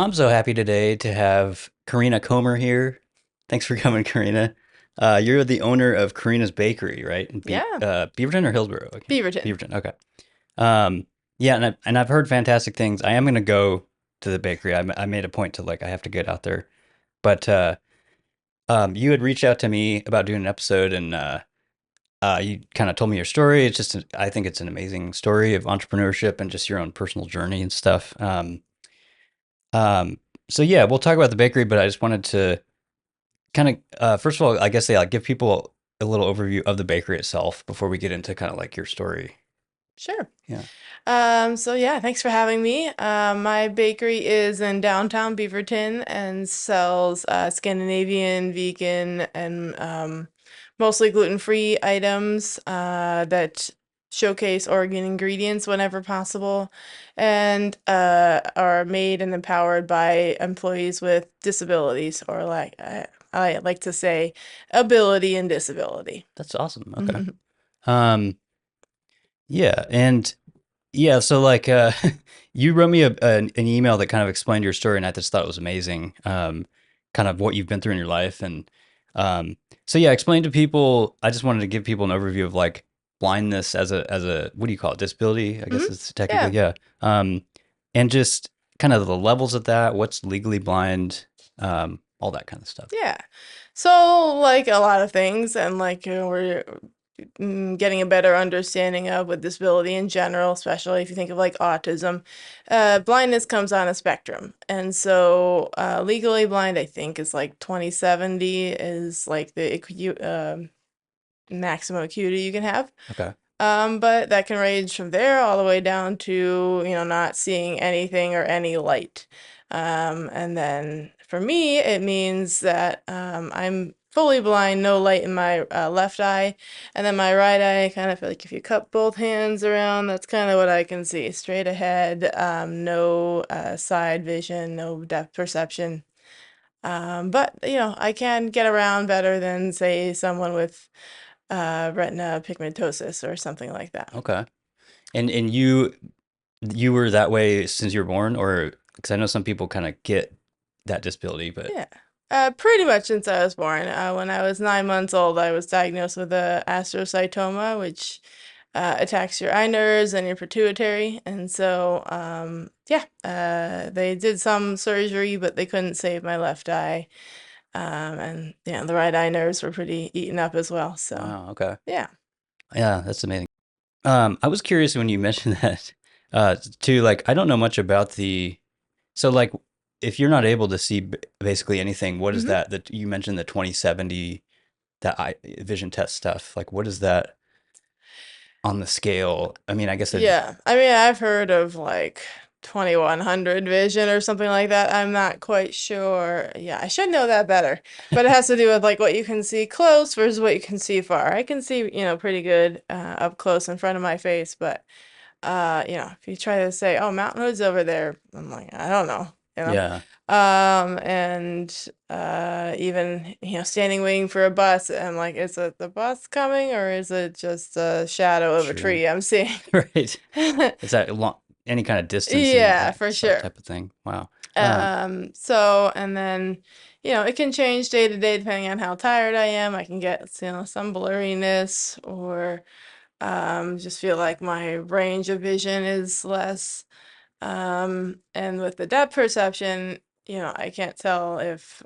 I'm so happy today to have Carina Comer here. Thanks for coming, Carina. You're the owner of Carina's Bakery, right? In Yeah, Beaverton or Hillsborough? Okay. Beaverton. Beaverton. Okay. Yeah, and I've heard fantastic things. I am gonna go to the bakery. I made a point to like I have to get out there. But you had reached out to me about doing an episode, and you kind of told me your story. I think it's an amazing story of entrepreneurship and just your own personal journey and stuff. Um, so yeah, we'll talk about the bakery, but I just wanted to kind of first of all, I guess, yeah, like give people a little overview of the bakery itself before we get into kind of like your story. Sure. Yeah. So yeah, thanks for having me. My bakery is in downtown Beaverton and sells Scandinavian, vegan, and mostly gluten-free items that showcase Oregon ingredients whenever possible, and are made and empowered by employees with disabilities, or like I like to say, ability and disability. That's awesome. Okay. Um, yeah, and yeah, so like you wrote me an email that kind of explained your story and I just thought it was amazing. Kind of what you've been through in your life and um so yeah, explain to people. I just wanted to give people an overview of like blindness as a what do you call it? Disability, I guess hmm it's technically, Yeah. yeah. And just kind of the levels of that, what's legally blind, all that kind of stuff. Yeah. So, like a lot of things, and like we're getting a better understanding of with disability in general, especially if you think of like autism, blindness comes on a spectrum. And so, legally blind, I think, is like 20/70 is like the maximum acuity you can have. Okay. But that can range from there all the way down to, not seeing anything or any light. And then for me, it means that I'm fully blind, no light in my left eye. And then my right eye, kind of like if you cup both hands around, that's kind of what I can see straight ahead, no side vision, no depth perception. But I can get around better than say someone with retina pigmentosis or something like that. Okay. And you were that way since you were born, or because I know some people kind of get that disability, but Yeah. Pretty much since I was born. When I was 9 months old, I was diagnosed with a astrocytoma, which attacks your eye nerves and your pituitary. And so, yeah, they did some surgery, but they couldn't save my left eye. And yeah, the right eye nerves were pretty eaten up as well. So, wow, okay. yeah. Yeah, that's amazing. I was curious when you mentioned that, too, like I don't know much about so like if you're not able to see basically anything, what is hmm that you mentioned the 20/70, that eye vision test stuff? Like what is that on the scale? I mean, I guess it, Yeah, I mean, I've heard of like 2100 vision or something like that. I'm not quite sure. Yeah, I should know that better. But it has to do with like what you can see close versus what you can see far. I can see, pretty good up close in front of my face, but if you try to say, "Oh, Mountain Hood's over there," I'm like, I don't know, you know. yeah, And even standing waiting for a bus, I'm like, is it the bus coming or is it just a shadow of a sure. tree I'm seeing? Right. Is that long, any kind of distance in Yeah, that for sure. type of thing? Wow. So and then, it can change day to day depending on how tired I am. I can get, some blurriness or just feel like my range of vision is less. And with the depth perception, I can't tell if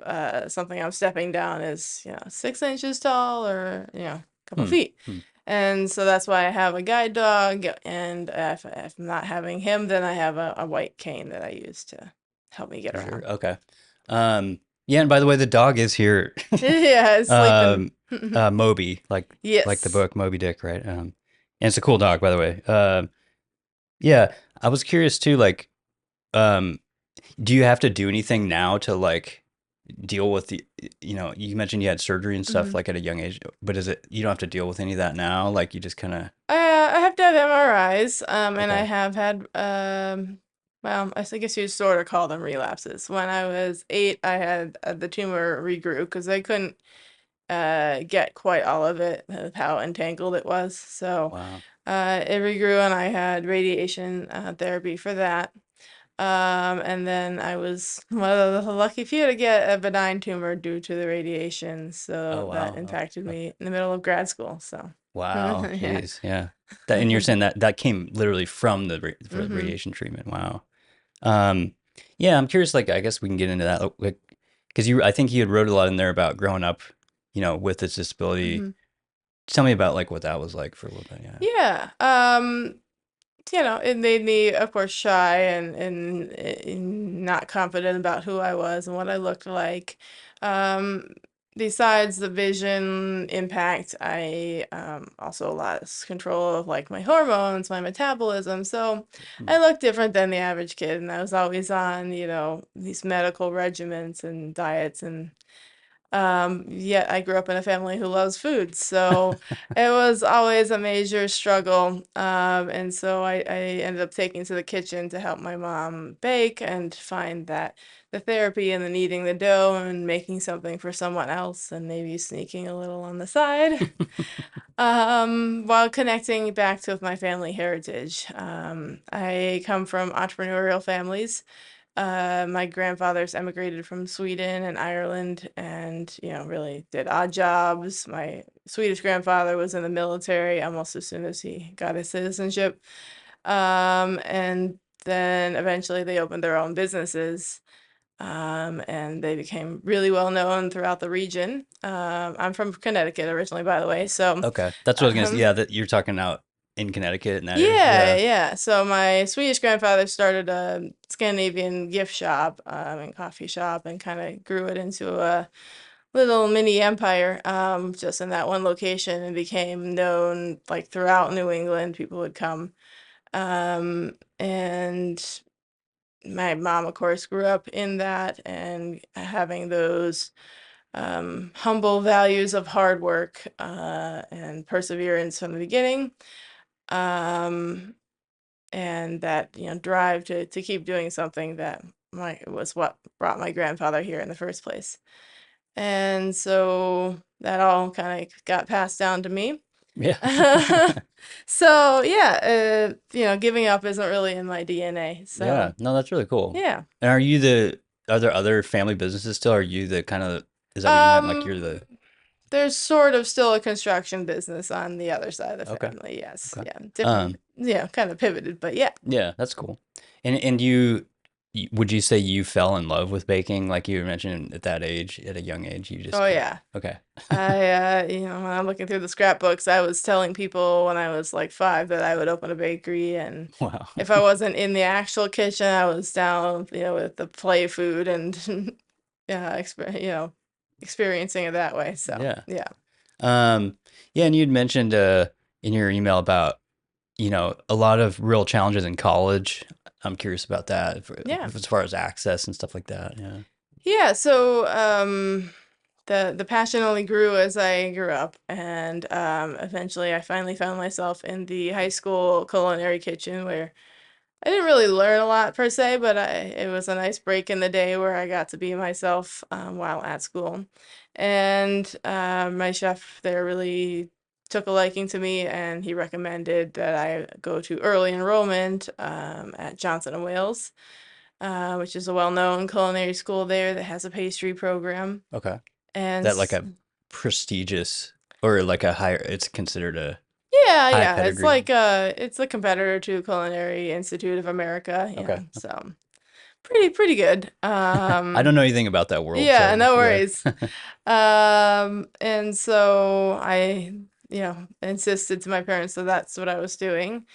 something I'm stepping down is, 6 inches tall or, a couple Hmm. feet. Hmm. And so that's why I have a guide dog. And if I'm not having him, then I have a white cane that I use to help me get For sure. around. Okay. Yeah, and by the way, the dog is here. Yeah, it's sleeping. Moby, like the Yes. book Moby Dick, right? And it's a cool dog, by the way. Yeah, I was curious too, like, um, do you have to do anything now to like deal with you mentioned you had surgery and stuff Mhm. like at a young age, but is it you don't have to deal with any of that now? Like you just kind of I have to have MRIs, and I okay. have had, well, I guess you sort of call them relapses. When I was 8, I had the tumor regrew because I couldn't get quite all of it, how entangled it was. So Wow. it regrew, and I had radiation therapy for that. And then I was one of the lucky few to get a benign tumor due to the radiation. Oh So that wow. impacted Oh, me in the middle of grad school. So, wow. yeah. Jeez. Yeah. That, and you're saying that that came literally from the for the hmm radiation treatment. Wow. Um, yeah, I'm curious. Like, I guess we can get into that, like, because you, I think you had wrote a lot in there about growing up, with this disability. hmm Tell me about like what that was like for a little bit. Yeah. Yeah. It made me, of course, shy and not confident about who I was and what I looked like. Um, Besides the vision impact, I also lost control of like my hormones, my metabolism. So Hmm. I looked different than the average kid, and I was always on, these medical regimens and diets and yet I grew up in a family who loves food, so it was always a major struggle. And so I ended up taking to the kitchen to help my mom bake and find that the therapy and the kneading the dough and making something for someone else and maybe sneaking a little on the side, while connecting back to my family heritage. I come from entrepreneurial families. My grandfathers emigrated from Sweden and Ireland and, really did odd jobs. My Swedish grandfather was in the military almost as soon as he got his citizenship. And then eventually they opened their own businesses. And they became really well known throughout the region. I'm from Connecticut originally, by the way. So, Okay, that's what I was gonna say. um, Yeah, that you're talking out in Connecticut in that area. yeah, Yeah. yeah. So my Swedish grandfather started a Scandinavian gift shop and coffee shop and kind of grew it into a little mini empire just in that one location and became known like throughout New England. People would come. And my mom, of course, grew up in that and having those humble values of hard work and perseverance from the beginning. Um, and that drive to keep doing something that my was what brought my grandfather here in the first place, and so that all kind of got passed down to me. Yeah. So yeah, giving up isn't really in my DNA, Yeah. so No, that's really cool. yeah. And are there other family businesses still? Are you the kind of, is that what you meant? Like you're um the, there's sort of still a construction business on the other side of the okay. family, yes, Okay. yeah, different, Um, yeah, kind of pivoted, but yeah. yeah, that's cool. And would you say you fell in love with baking? Like you mentioned at that age, at a young age, you just Oh kind yeah. of, okay. When I'm looking through the scrapbooks, I was telling people when I was like 5 that I would open a bakery, and Wow. if I wasn't in the actual kitchen, I was down, with the play food and yeah, experiencing it that way. So, Yeah. yeah. Um, yeah, and you'd mentioned in your email about, a lot of real challenges in college. I'm curious about that Yeah. as far as access and stuff like that. Yeah. Yeah, so the passion only grew as I grew up, and eventually I finally found myself in the high school culinary kitchen where I didn't really learn a lot per se, but it was a nice break in the day where I got to be myself while at school. And my chef there really took a liking to me, and he recommended that I go to early enrollment at Johnson and Wales, which is a well-known culinary school there that has a pastry program. Okay. And That like a prestigious or like a higher, it's considered a yeah, high yeah, it's pedigree. like it's a competitor to Culinary Institute of America, Okay. so pretty good. I don't know anything about that world, Yeah, so no yeah. worries. And so I, insisted to my parents that that's what I was doing,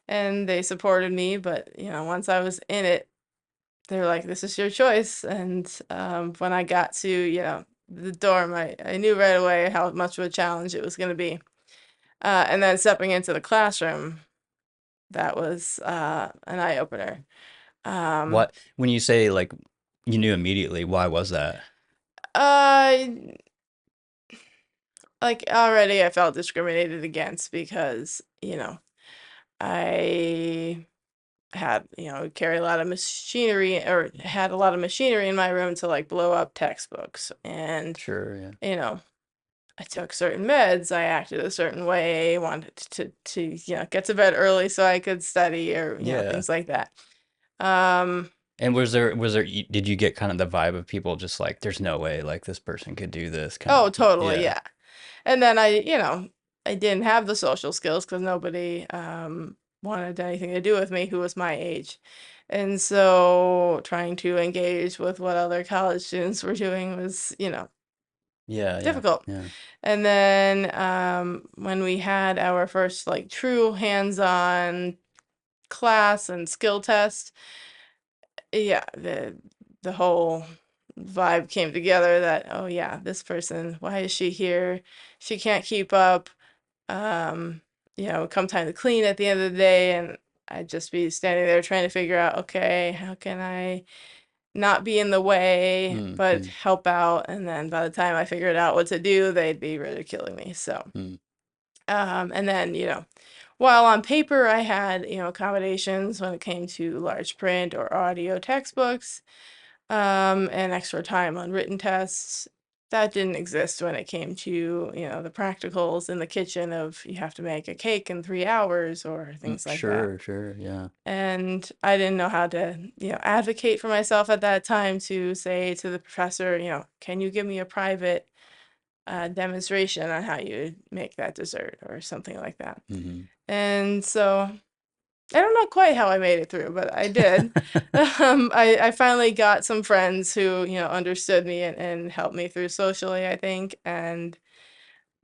and they supported me. But once I was in it, they're like, "This is your choice." And when I got to, the dorm, I knew right away how much of a challenge it was going to be. And then stepping into the classroom, that was an eye opener. Um, What when you say like you knew immediately, why was that? uh, like already I felt discriminated against because, I had, carry a lot of machinery or had a lot of machinery in my room to like blow up textbooks. And, Sure, yeah. you know, I took certain meds, I acted a certain way, wanted to get to bed early so I could study or, Yeah. things like that. Um, And did you get kind of the vibe of people just like, there's no way like this person could do this kind of, oh, totally, yeah. yeah. And then I didn't have the social skills because nobody wanted anything to do with me who was my age. And so trying to engage with what other college students were doing was, Yeah, yeah, difficult. yeah. And then when we had our first like true hands-on class and skill test, yeah, the whole vibe came together that, oh yeah, this person, why is she here? She can't keep up. Um, come time to clean at the end of the day, and I'd just be standing there trying to figure out, okay, how can I not be in the way, Mm, but mm, help out? And then by the time I figured out what to do, they'd be ridiculing me. So, mm. and then, while on paper I had, accommodations when it came to large print or audio textbooks, and extra time on written tests. That didn't exist when it came to, the practicals in the kitchen of you have to make a cake in 3 hours or things like that. Sure, sure, yeah. And I didn't know how to, advocate for myself at that time to say to the professor, can you give me a private demonstration on how you make that dessert or something like that. Hmm. And so I don't know quite how I made it through, but I did. I finally got some friends who, understood me and helped me through socially, I think, and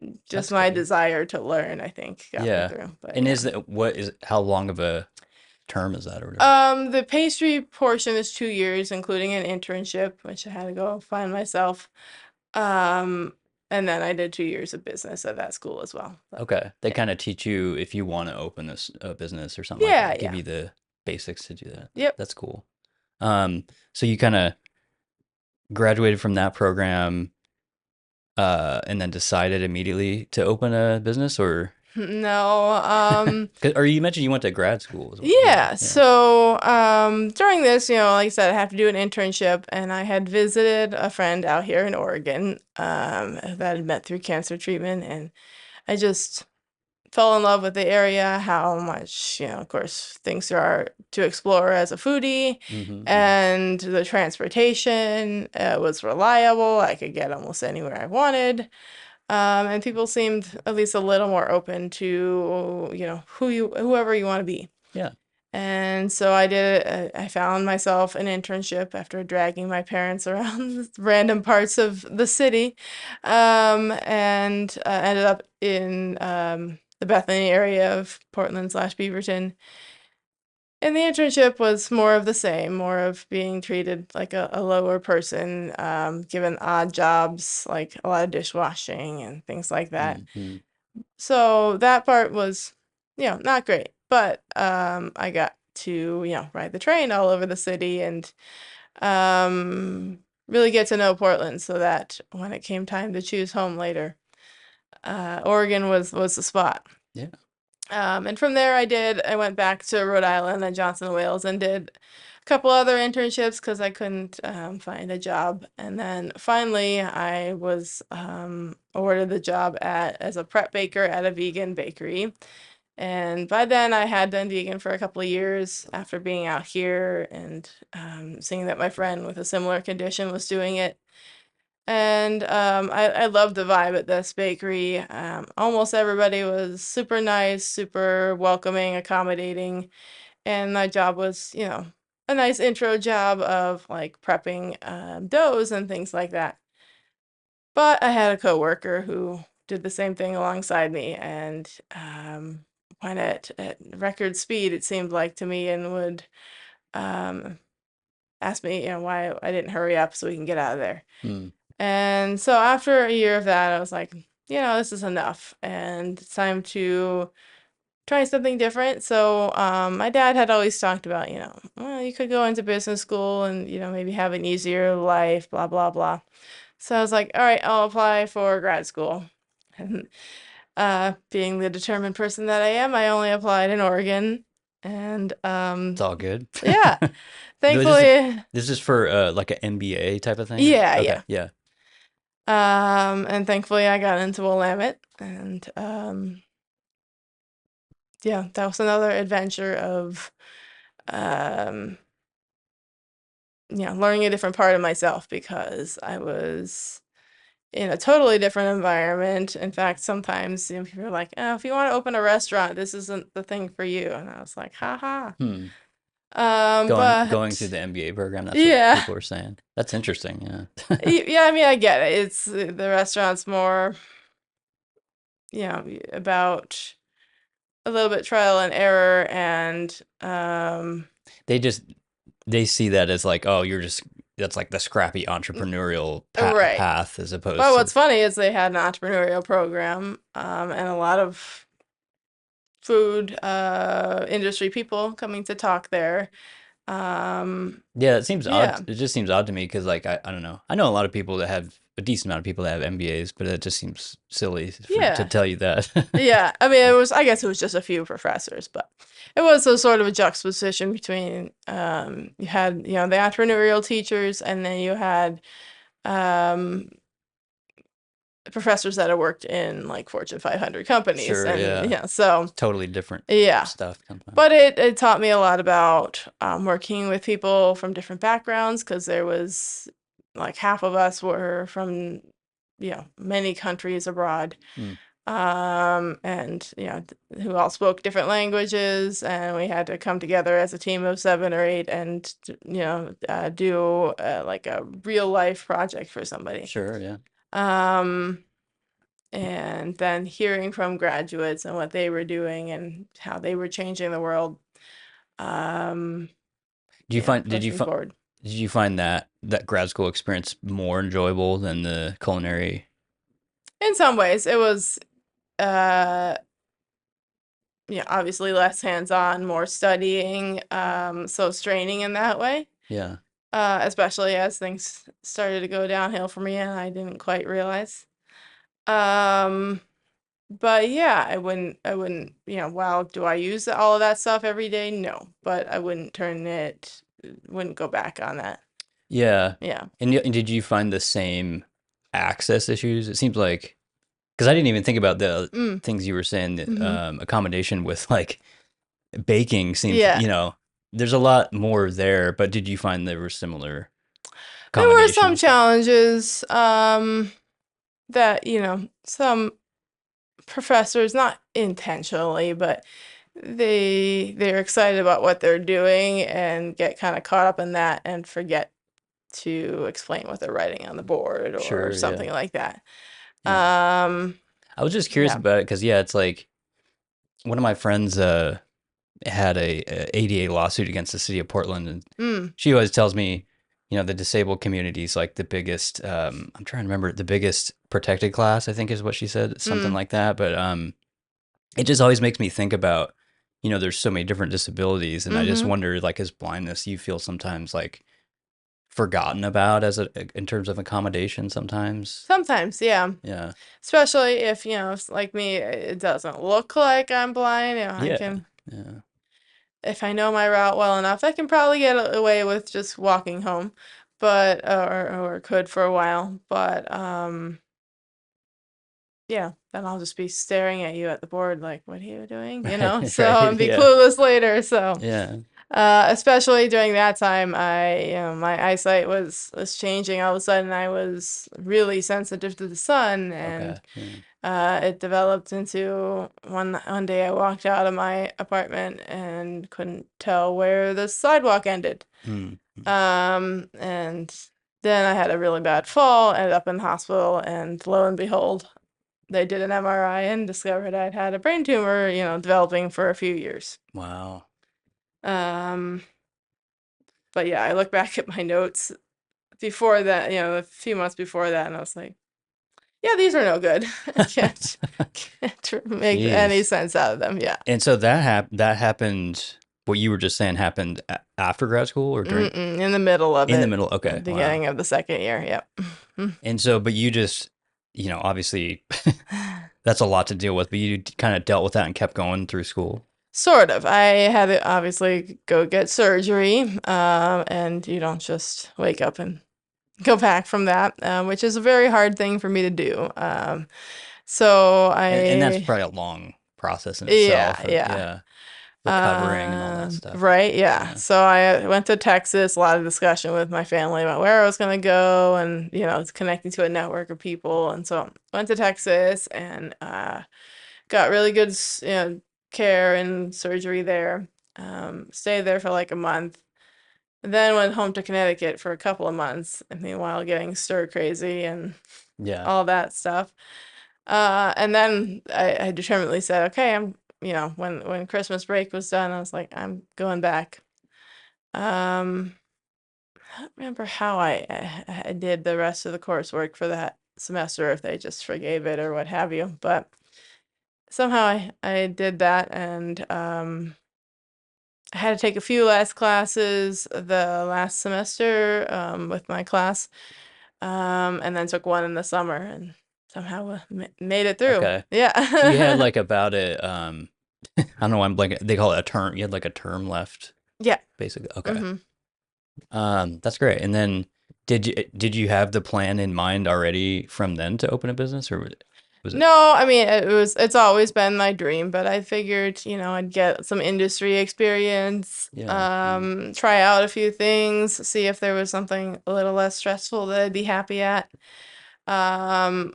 just That's my good. desire to learn, I think, got me Yeah. through. But And yeah. how long of a term is that or whatever? The pastry portion is 2 years, including an internship, which I had to go find myself. Um, and then I did 2 years of business at that school as well. But Okay. They yeah. kind of teach you if you want to open this business or something like Yeah, that, give yeah. you the basics to do that. Yep. That's cool. So you kind of graduated from that program and then decided immediately to open a business No, or you mentioned you went to grad school as well. Yeah, yeah, yeah. so during this, like I said, I have to do an internship, and I had visited a friend out here in Oregon that I'd met through cancer treatment, and I just fell in love with the area, how much, of course, things there are to explore as a foodie, Hmm. Hmm. and the transportation was reliable. I could get almost anywhere I wanted. And people seemed at least a little more open to, whoever you want to be. Yeah. And so I found myself an internship after dragging my parents around random parts of the city, and ended up in the Bethany area of Portland/Beaverton. And the internship was more of the same, more of being treated like a lower person, given odd jobs like a lot of dishwashing and things like that. Hmm. So that part was, not great, but I got to, ride the train all over the city and really get to know Portland so that when it came time to choose home later, Oregon was the spot. Yeah. And from there, I went back to Rhode Island and Johnson Wales and did a couple other internships because I couldn't find a job. And then finally, I was awarded the job as a prep baker at a vegan bakery. And by then, I had been vegan for a couple of years after being out here and seeing that my friend with a similar condition was doing it. And I loved the vibe at this bakery. Almost everybody was super nice, super welcoming, accommodating. And my job was, a nice intro job of like prepping doughs and things like that. But I had a coworker who did the same thing alongside me and went at record speed, it seemed like to me, and would um, ask me, why I didn't hurry up so we can get out of there. Mm. And so after a year of that, I was like, this is enough, and it's time to try something different. So my dad had always talked about, well, you could go into business school and, maybe have an easier life, blah, blah, blah. So I was like, all right, I'll apply for grad school. And being the determined person that I am, I only applied in Oregon. And It's all good. yeah, This is thankfully, this is for like an MBA type of thing, or yeah, okay, yeah. yeah. And thankfully I got into Willamette, and yeah, that was another adventure of um learning a different part of myself because I was in a totally different environment. In fact, sometimes people are like, "Oh, if you want to open a restaurant, this isn't the thing for you." And I was like, "Ha ha." Hmm. Going through But the MBA program, that's what yeah, people are saying. That's interesting. Yeah. yeah. I mean, I get it. It's the restaurant's more, about a little bit trial and error, and They just they see that as like, oh, you're just that's like the scrappy entrepreneurial right. path as But opposed to what's funny is they had an entrepreneurial program, and a lot of food industry people coming to talk there. yeah, it seems odd. Yeah, It just seems odd to me because like I don't know. I know a lot of people that have a decent amount of people that have MBAs, but it just seems silly to yeah, tell you that. yeah. I mean, it was. I guess it was just a few professors, but it was a sort of a juxtaposition between you had the entrepreneurial teachers, and then you had um, professors that had worked in like Fortune 500 companies, Sure, and yeah. so It's totally different yeah. stuff sometimes. But it taught me a lot about working with people from different backgrounds because there was like half of us were from many countries abroad, Hmm. and who all spoke different languages, and we had to come together as a team of 7 or 8 and do like a real life project for somebody. Sure, yeah. Um, and then hearing from graduates and what they were doing and how they were changing the world, um, Do you find pushed me forward. did you find that grad school experience more enjoyable than the culinary? In some ways, it was, uh, obviously less hands-on, more studying, so straining in that way, Yeah. especially as things started to go downhill for me and I didn't quite realize. Um, but yeah, I wouldn't, wow, do I use all of that stuff every day? No, but I wouldn't go back on that. Yeah. Yeah. And did you find the same access issues? It seems like because I didn't even think about the Mm. things you were saying. That, Mm-hmm. accommodation with like baking seems, Yeah. there's a lot more there. But did you find there were similar There were some accommodations? challenges, that, some professors, not intentionally, but they're excited about what they're doing and get kind of caught up in that and forget to explain what they're writing on the board or Sure. Yeah. something like that. Yeah. Um, I was just curious yeah. about it because yeah, it's like one of my friends had a ADA lawsuit against the city of Portland, and Mm, she always tells me, the disabled community is like the biggest. I'm trying to remember the biggest protected class. I think is what she said, something mm, like that. But it just always makes me think about, there's so many different disabilities, and I just mm-hmm. wonder, like, as blindness, you feel sometimes like forgotten about as in terms of accommodation. Sometimes, Sometimes, yeah. yeah, Especially if, it's like me, it doesn't look like I'm blind. I yeah, can, yeah, if I know my route well enough, I can probably get away with just walking home, but or could for a while. But yeah, then I'll just be staring at you at the board like, what are you doing? right, So right, and be yeah, clueless later. So yeah. especially during that time, my eyesight was changing. All of a sudden, I was really sensitive to the sun, Okay, and yeah. it developed into one day I walked out of my apartment and couldn't tell where the sidewalk ended. Hmm. And then I had a really bad fall, ended up in the hospital, and lo and behold, they did an MRI and discovered I'd had a brain tumor, developing for a few years. Wow. Um, but yeah, I look back at my notes before that, a few months before that, and I was like, yeah, these are no good. I can't make any Jeez. sense out of them. Yeah. And so that happened. What you were just saying happened after grad school or during Mm-mm, in the middle of in the it, middle. at the Okay, wow. beginning of the second year. Yep. And so, but you just, obviously, that's a lot to deal with. But you kind of dealt with that and kept going through school. Sort of. I had to obviously go get surgery, and you don't just wake up and go back from that, which is a very hard thing for me to do. So And that's I, probably a long process in yeah, itself. yeah. Yeah, recovering and all that stuff. Right, yeah. Yeah. So I went to Texas, a lot of discussion with my family about where I was going to go and, it's connecting to a network of people. And so I went to Texas and got really good, care and surgery there. Stayed there for like a month. Then went home to Connecticut for a couple of months, and meanwhile getting stir crazy and Yeah. all that stuff. And then I determinedly said, okay, when Christmas break was done, I was like, I'm going back. Um, I don't remember how I did the rest of the coursework for that semester, if they just forgave it or what have you. But somehow I did that, and I had to take a few last classes the last semester with my class, and then took one in the summer, and somehow made it through. Okay. So you had Yeah. like about it, I don't know why I'm blanking. They call it a term. You had like a term left, Yeah. basically. Okay. hmm That's great. And then did you have the plan in mind already from then to open a business, or was it? No, I mean it's always been my dream, but I figured, I'd get some industry experience, Yeah. Yeah. try out a few things, see if there was something a little less stressful that I'd be happy at. Um,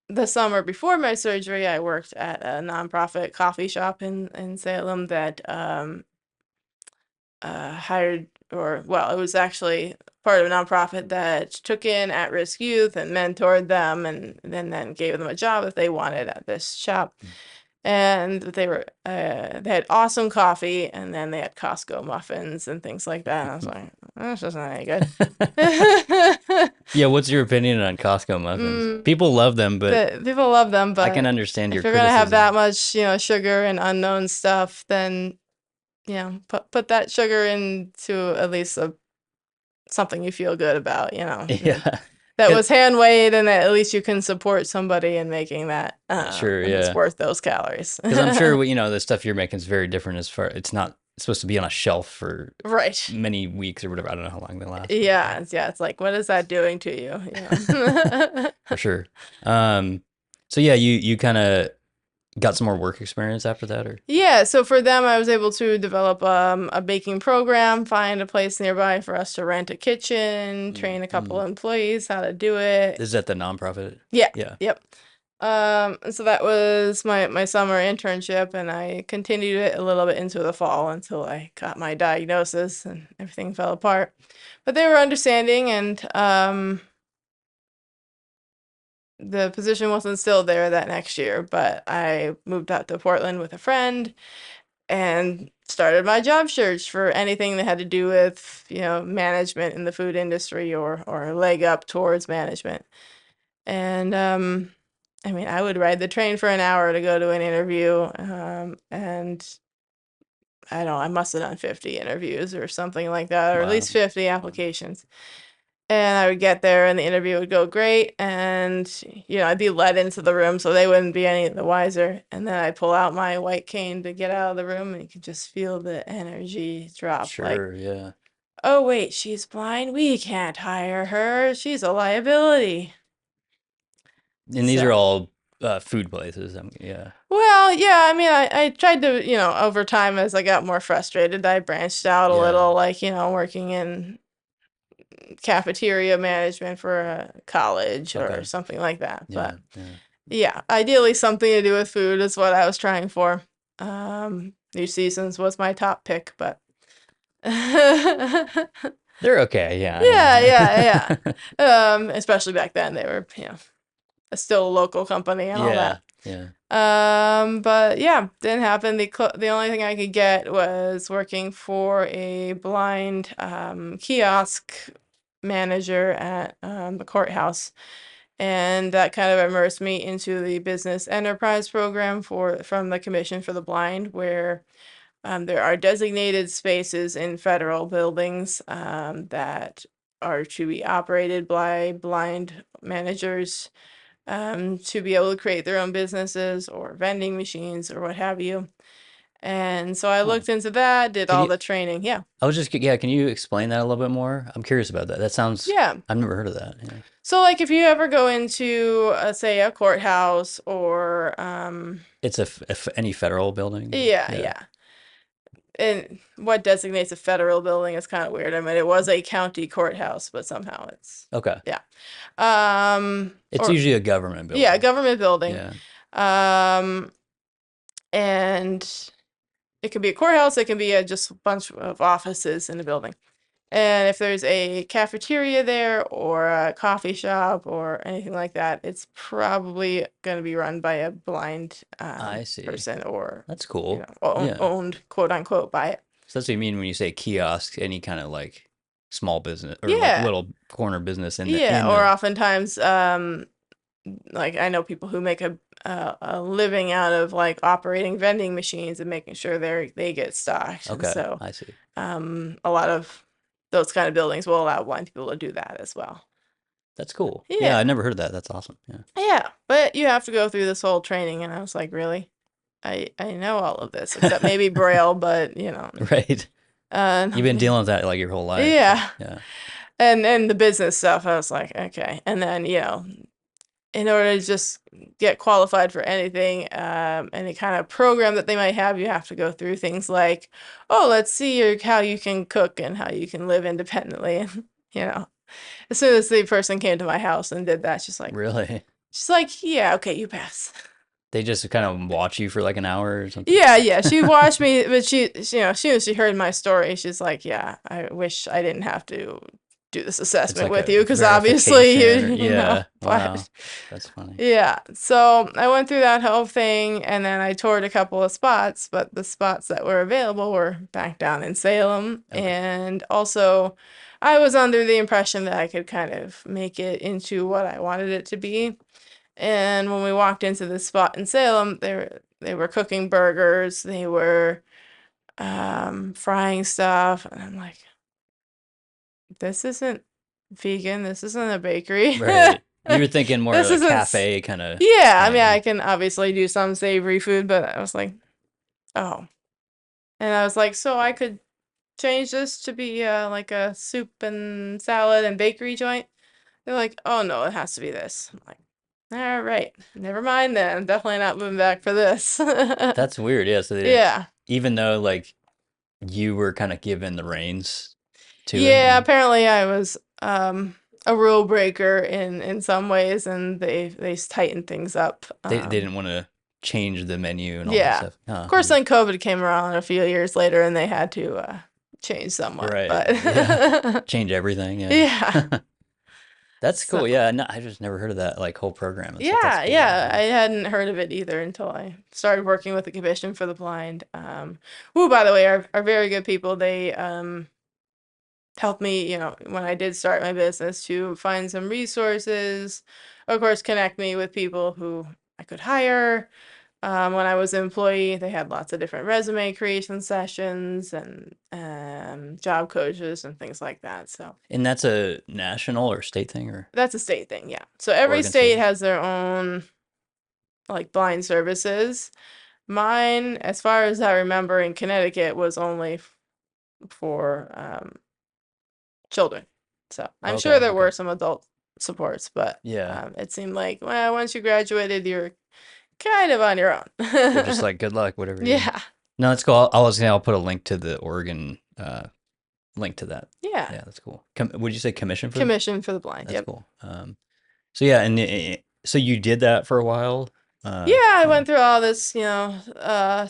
the summer before my surgery, I worked at a nonprofit coffee shop in Salem that hired, or well, it was actually part of a nonprofit that took in at-risk youth and mentored them, and then gave them a job if they wanted at this shop. And they had awesome coffee, and then they had Costco muffins and things like that. And I was like, that's just not any good. Yeah, what's your opinion on Costco muffins? mm, People love them, but the people love them, I can but understand if your you're gonna have that criticism. much, sugar and unknown stuff, then put that sugar into at least something you feel good about, Yeah. that 'Cause- was handmade, and that at least you can support somebody in making that, Sure, and it's yeah. worth those calories. Because I'm sure the stuff you're making is very different as far it's not supposed to be on a shelf for Right. many weeks or whatever. I don't know how long they last, but yeah, Yeah, it's like, what is that doing to you? Yeah. for sure. Um, so yeah, you kind of got some more work experience after that, or Yeah, so for them, I was able to develop a baking program, find a place nearby for us to rent a kitchen, train a couple mm. employees how to do it. Is that the nonprofit? Yeah, Yeah, yep. And so that was my summer internship, and I continued it a little bit into the fall until I got my diagnosis and everything fell apart. But they were understanding, and the position wasn't still there that next year, but I moved out to Portland with a friend and started my job search for anything that had to do with, management in the food industry, or leg up towards management. And I mean, I would ride the train for an hour to go to an interview, and I don't know, I must have done 50 interviews or something like that, or at wow. least 50 applications. And I would get there, and the interview would go great, and I'd be led into the room so they wouldn't be any the wiser. And then I'd pull out my white cane to get out of the room, and you could just feel the energy drop. Like, Sure, yeah. oh wait, she's blind. We can't hire her. She's a liability. And these are So, all food places. Yeah. well, yeah, I mean, I tried to, over time as I got more frustrated, I branched out a Yeah. little, like, working in cafeteria management for a college or Okay. something like that. But Yeah. Yeah. yeah, ideally something to do with food is what I was trying for. New Seasons was my top pick, but yeah, They're okay. Yeah, I yeah, know. yeah. Especially back then, they were, still a local company and all Yeah. that. Yeah. But yeah, didn't happen. The only thing I could get was working for a blind kiosk manager at the courthouse, and that kind of immersed me into the business enterprise program from the Commission for the Blind, where there are designated spaces in federal buildings that are to be operated by blind managers, to be able to create their own businesses or vending machines or what have you. And so I Huh. looked into that, did Can all you? the training. Yeah. I was just yeah. Can you explain that a little bit more? I'm curious about that. That sounds. Yeah. I've never heard of that. Yeah. So like if you ever go into say a courthouse or It's any federal building. yeah, Yeah. yeah. and what designates a federal building is kind of weird. I mean, it was a county courthouse, but somehow it's, Okay. yeah. It's Or usually a government yeah, building. government building. Yeah. Um, and it can be a courthouse, it can be just a bunch of offices in a building. And if there's a cafeteria there or a coffee shop or anything like that, it's probably going to be run by a blind I see. person or, That's you cool. know, Yeah. owned quote unquote by it. So that's what you mean when you say kiosk, any kind of like small business or like Yeah. little corner business in the Yeah. in Or the oftentimes, like I know people who make a living out of like operating vending machines and making sure they get stocked. And Okay, so I see. a lot of those kind of buildings will allow blind people to do that as well. That's cool. Yeah, Yeah. I never heard that. That's awesome. Yeah. Yeah, but you have to go through this whole training, and I was like, really? I know all of this except maybe Braille, but Right. You've been nothing. dealing with that like your whole life. So, Yeah, yeah. and the business stuff, I was like, okay. And then in order to just get qualified for anything, any kind of program that they might have, you have to go through things like, oh, let's see how you can cook and how you can live independently, and you know. As soon as the person came to my house and did that, Really? she's like, yeah, okay, you pass. They just kind of watch you for like an hour or something. Yeah, yeah. She watched me, but as soon as she heard my story, she's like, "Yeah, I wish I didn't have to do this It's assessment like with a you because obviously verification or you know." yeah. Wow. But That's funny. yeah, so I went through that whole thing, and then I toured a couple of spots, but the spots that were available were back down in Salem, Okay. and also I was under the impression that I could kind of make it into what I wanted it to be. And when we walked into this spot in Salem, they were cooking burgers, they were frying stuff, and I'm like, this isn't vegan, this isn't a bakery. Right. You were thinking more This of a isn't cafe kind of yeah, I mean I thing. can obviously do some savory food, but I was like, oh. And I was like, so I could change this to be like a soup and salad and bakery joint. They're like, oh no, it has to be this. I'm like, all right, never mind then. I'm definitely not moving back for this. That's weird. Yeah. So they didn't, Yeah. even though like you were kind of given the reins to it, Yeah, and apparently I was a rule breaker in some ways and they tightened things up. they didn't want to change the menu and all that Yeah. stuff. Of Huh. course then COVID came around a few years later and they had to change somewhat, Right. Yeah. but Change everything. Yeah. yeah. That's So cool. Yeah. No, I just never heard of that like whole program and stuff. That's yeah, cool. yeah. Yeah. I hadn't heard of it either until I started working with the Commission for the Blind. Who, by the way, are very good people. They helped me, when I did start my business to find some resources. Of course, connect me with people who I could hire. When I was an employee, they had lots of different resume creation sessions and job coaches and things like that. So And that's a national or state thing or that's a state thing, yeah. So every Oregon state State? has their own like blind services. Mine, as far as I remember, in Connecticut was only for children. So I'm Okay. sure there Okay. were some adult supports, but Yeah. it seemed like, well, once you graduated, you're kind of on your They're just own. like, good luck, whatever. Yeah. Yeah. No, that's cool. I'll put a link to the Oregon link to that. Yeah. Yeah, that's cool. Would you say commission for the? Commission for the blind. That's Yep. cool. So yeah, and so you did that for a while. Yeah, I Yeah. went through all this,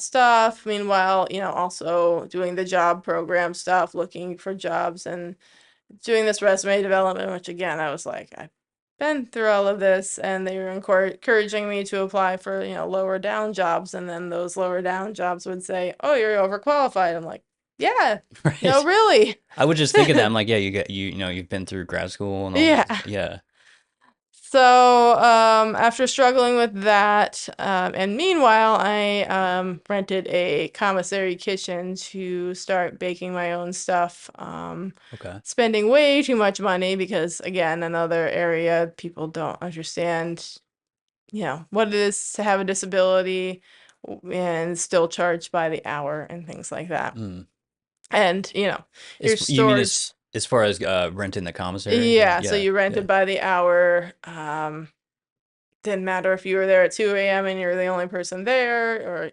stuff. Meanwhile, also doing the job program stuff, looking for jobs and doing this resume development, which again, I was like, I've been through all of this, and they were encouraging me to apply for, lower down jobs, and then those lower down jobs would say, "Oh, you're overqualified." I'm like, "Yeah, no, Right. really." I would just think of that. I'm like, yeah, you've been through grad school and all this. Yeah. Yeah. So, after struggling with that, and meanwhile, I rented a commissary kitchen to start baking my own stuff. Okay. Spending way too much money because, again, another area people don't understand, what it is to have a disability and still charged by the hour and things like that. Mm. And, your You mean storage. as far as renting the commissary? Yeah, so Yeah. you Yeah. rented by the hour. Didn't matter if you were there at 2 a.m. and you're the only person there, or.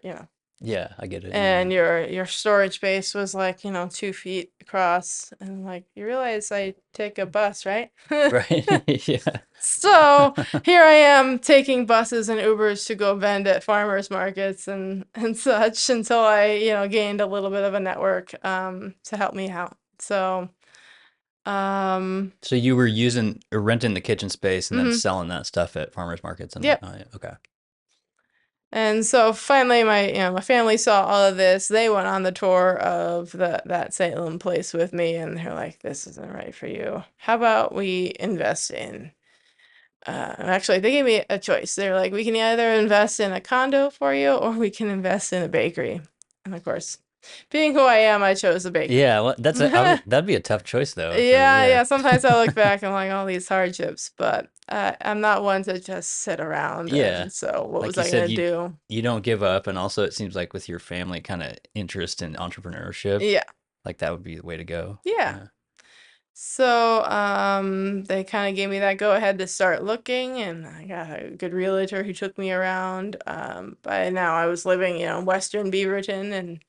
Yeah, I get it. and your storage space was like, 2 feet across, and like you realize I take a bus, right? Right. Yeah. So here I am taking buses and Ubers to go vend at farmers markets and such until I, gained a little bit of a network to help me out. So um So you were using or renting the kitchen space and then mhm, selling that stuff at farmers markets and yep. whatnot. Yeah, okay. And so finally my family saw all of this. They went on the tour of that Salem place with me, and they're like, this isn't right for you. How about we invest in actually, they gave me a choice. They're like, we can either invest in a condo for you or we can invest in a bakery. And of course, being who I am, I chose the bakery. Yeah, well, that'd be a tough choice though for Yeah, yeah. yeah. Sometimes I look back and I'm like, all these hardships, but I'm not one to just sit around. Yeah. And so, what Like was you I said, gonna do? you don't give up, and also it seems like with your family kind of interest in entrepreneurship, Yeah, like that would be the way to go. yeah. Yeah. So, they kind of gave me that go ahead to start looking, and I got a good realtor who took me around. By now I was living, in Western Beaverton, and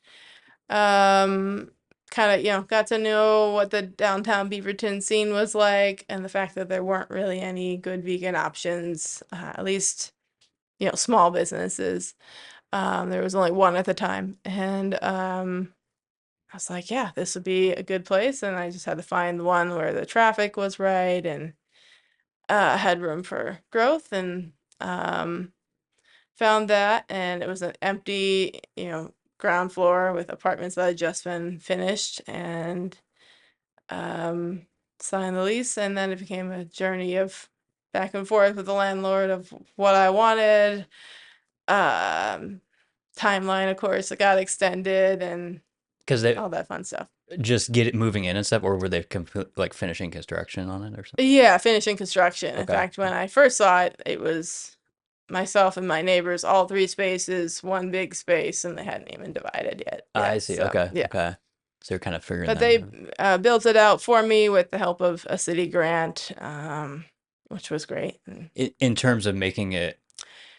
kind of, got to know what the downtown Beaverton scene was like, and the fact that there weren't really any good vegan options, at least, small businesses. There was only one at the time, and I was like, yeah, this would be a good place, and I just had to find one where the traffic was right and had room for growth, and um, found that, and it was an empty, ground floor with apartments that had just been finished, and um, signed the lease, and then it became a journey of back and forth with the landlord of what I wanted. Um, Timeline, of course, it got extended and Because they all that fun stuff. just get it moving in and stuff, or were they like finishing construction on it or something? Yeah, finishing construction. In Okay. fact, when I first saw it, it was myself and my neighbors, all three spaces, one big space, and they hadn't even divided yet. I Yeah, see. so Okay. yeah. Okay. So you're kind of figuring But that they out. built it out for me with the help of a city grant, which was great. And, In terms of making it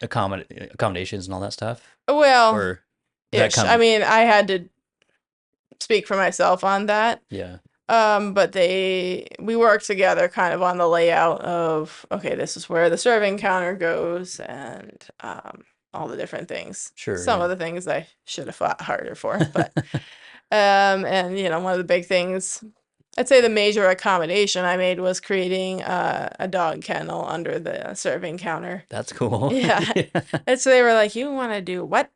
accommodations and all that stuff, well, or does that ish. I come? mean, I had to speak for myself on that. Yeah. But we worked together kind of on the layout of, okay, this is where the serving counter goes, and all the different things. Sure. Some Yeah. of the things I should have fought harder for, but and one of the big things, I'd say the major accommodation I made was creating a dog kennel under the serving counter. That's cool. Yeah, Yeah. and so they were like, "You want to do what?"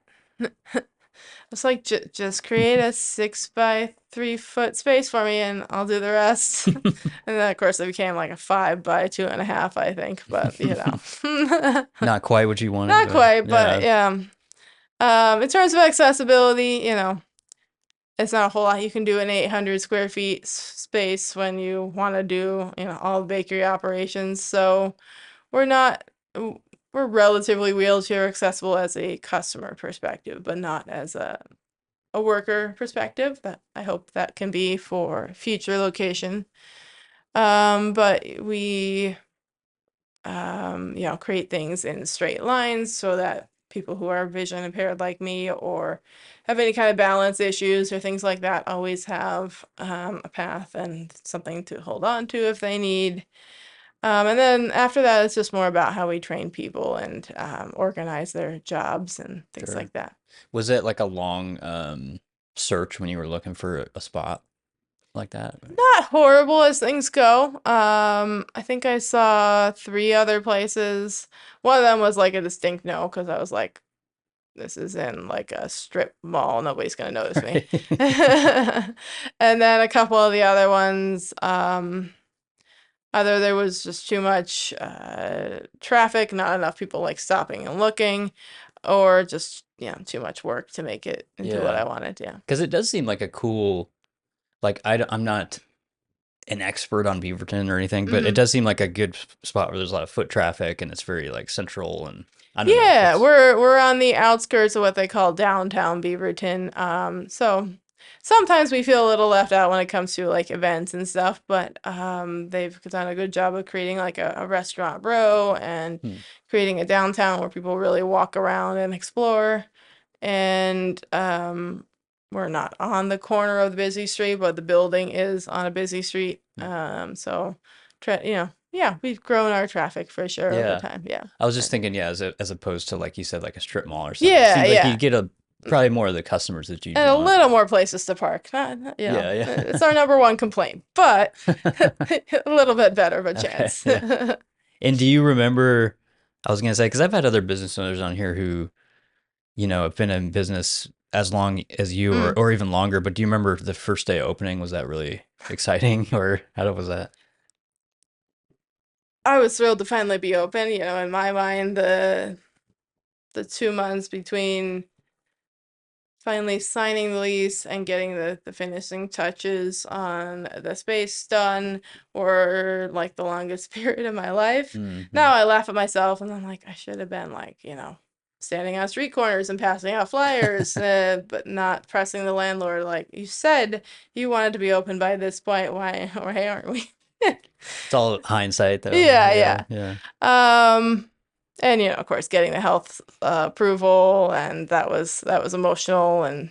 It's like, just create a 6 by 3 foot space for me and I'll do the rest." And then, of course, it became like a 5 by 2.5, I think, but Not quite what you wanted, not but quite, but yeah, yeah. In terms of accessibility, it's not a whole lot you can do in 800 square feet space when you want to do, all bakery operations. So we're not, we're relatively wheelchair accessible as a customer perspective, but not as a worker perspective. That I hope that can be for future location. But we, create things in straight lines so that people who are vision impaired like me or have any kind of balance issues or things like that always have a path and something to hold on to if they need. And then after that, it's just more about how we train people and organize their jobs and things sure. like that. Was it like a long search when you were looking for a spot like that? Not horrible as things go. I think I saw three other places. One of them was like a distinct no because I was like, this is in like a strip mall. Nobody's gonna notice me. Right. And then a couple of the other ones, either there was just too much traffic, not enough people like stopping and looking, or just too much work to make it into what Yeah. I wanted. Yeah. Because it does seem like a cool, like I'm not an expert on Beaverton or anything, but it Hmm. does seem like a good spot where there's a lot of foot traffic and it's very like central and I don't know. Yeah, It's we're on the outskirts of what they call downtown Beaverton. So sometimes we feel a little left out when it comes to like events and stuff, but they've done a good job of creating like a restaurant row and hmm, creating a downtown where people really walk around and explore. and we're not on the corner of the busy street, but the building is on a busy street. So, yeah, we've grown our traffic for sure over Yeah. time. Yeah. I was just And- thinking, yeah, as opposed to like you said, like a strip mall or something. It Yeah, seems like you yeah. get a probably more of the customers that you'd And a want. little more places to park. Yeah, It's yeah. our number one complaint, but a little bit better of a Okay, chance. yeah. And do you remember? I was gonna say because I've had other business owners on here who have been in business as long as you Mm. or even longer. But do you remember the first day opening? Was that really exciting, or how was that? I was thrilled to finally be open. In my mind, the 2 months between finally signing the lease and getting the finishing touches on the space done were like the longest period of my life. Hmm. Now I laugh at myself and I'm like, I should have been like, standing on street corners and passing out flyers, but not pressing the landlord like, you said you wanted to be open by this point. Why aren't we? It's all hindsight, though. Yeah, Yeah, yeah. yeah, Um, and of course, getting the health approval, and that was emotional. And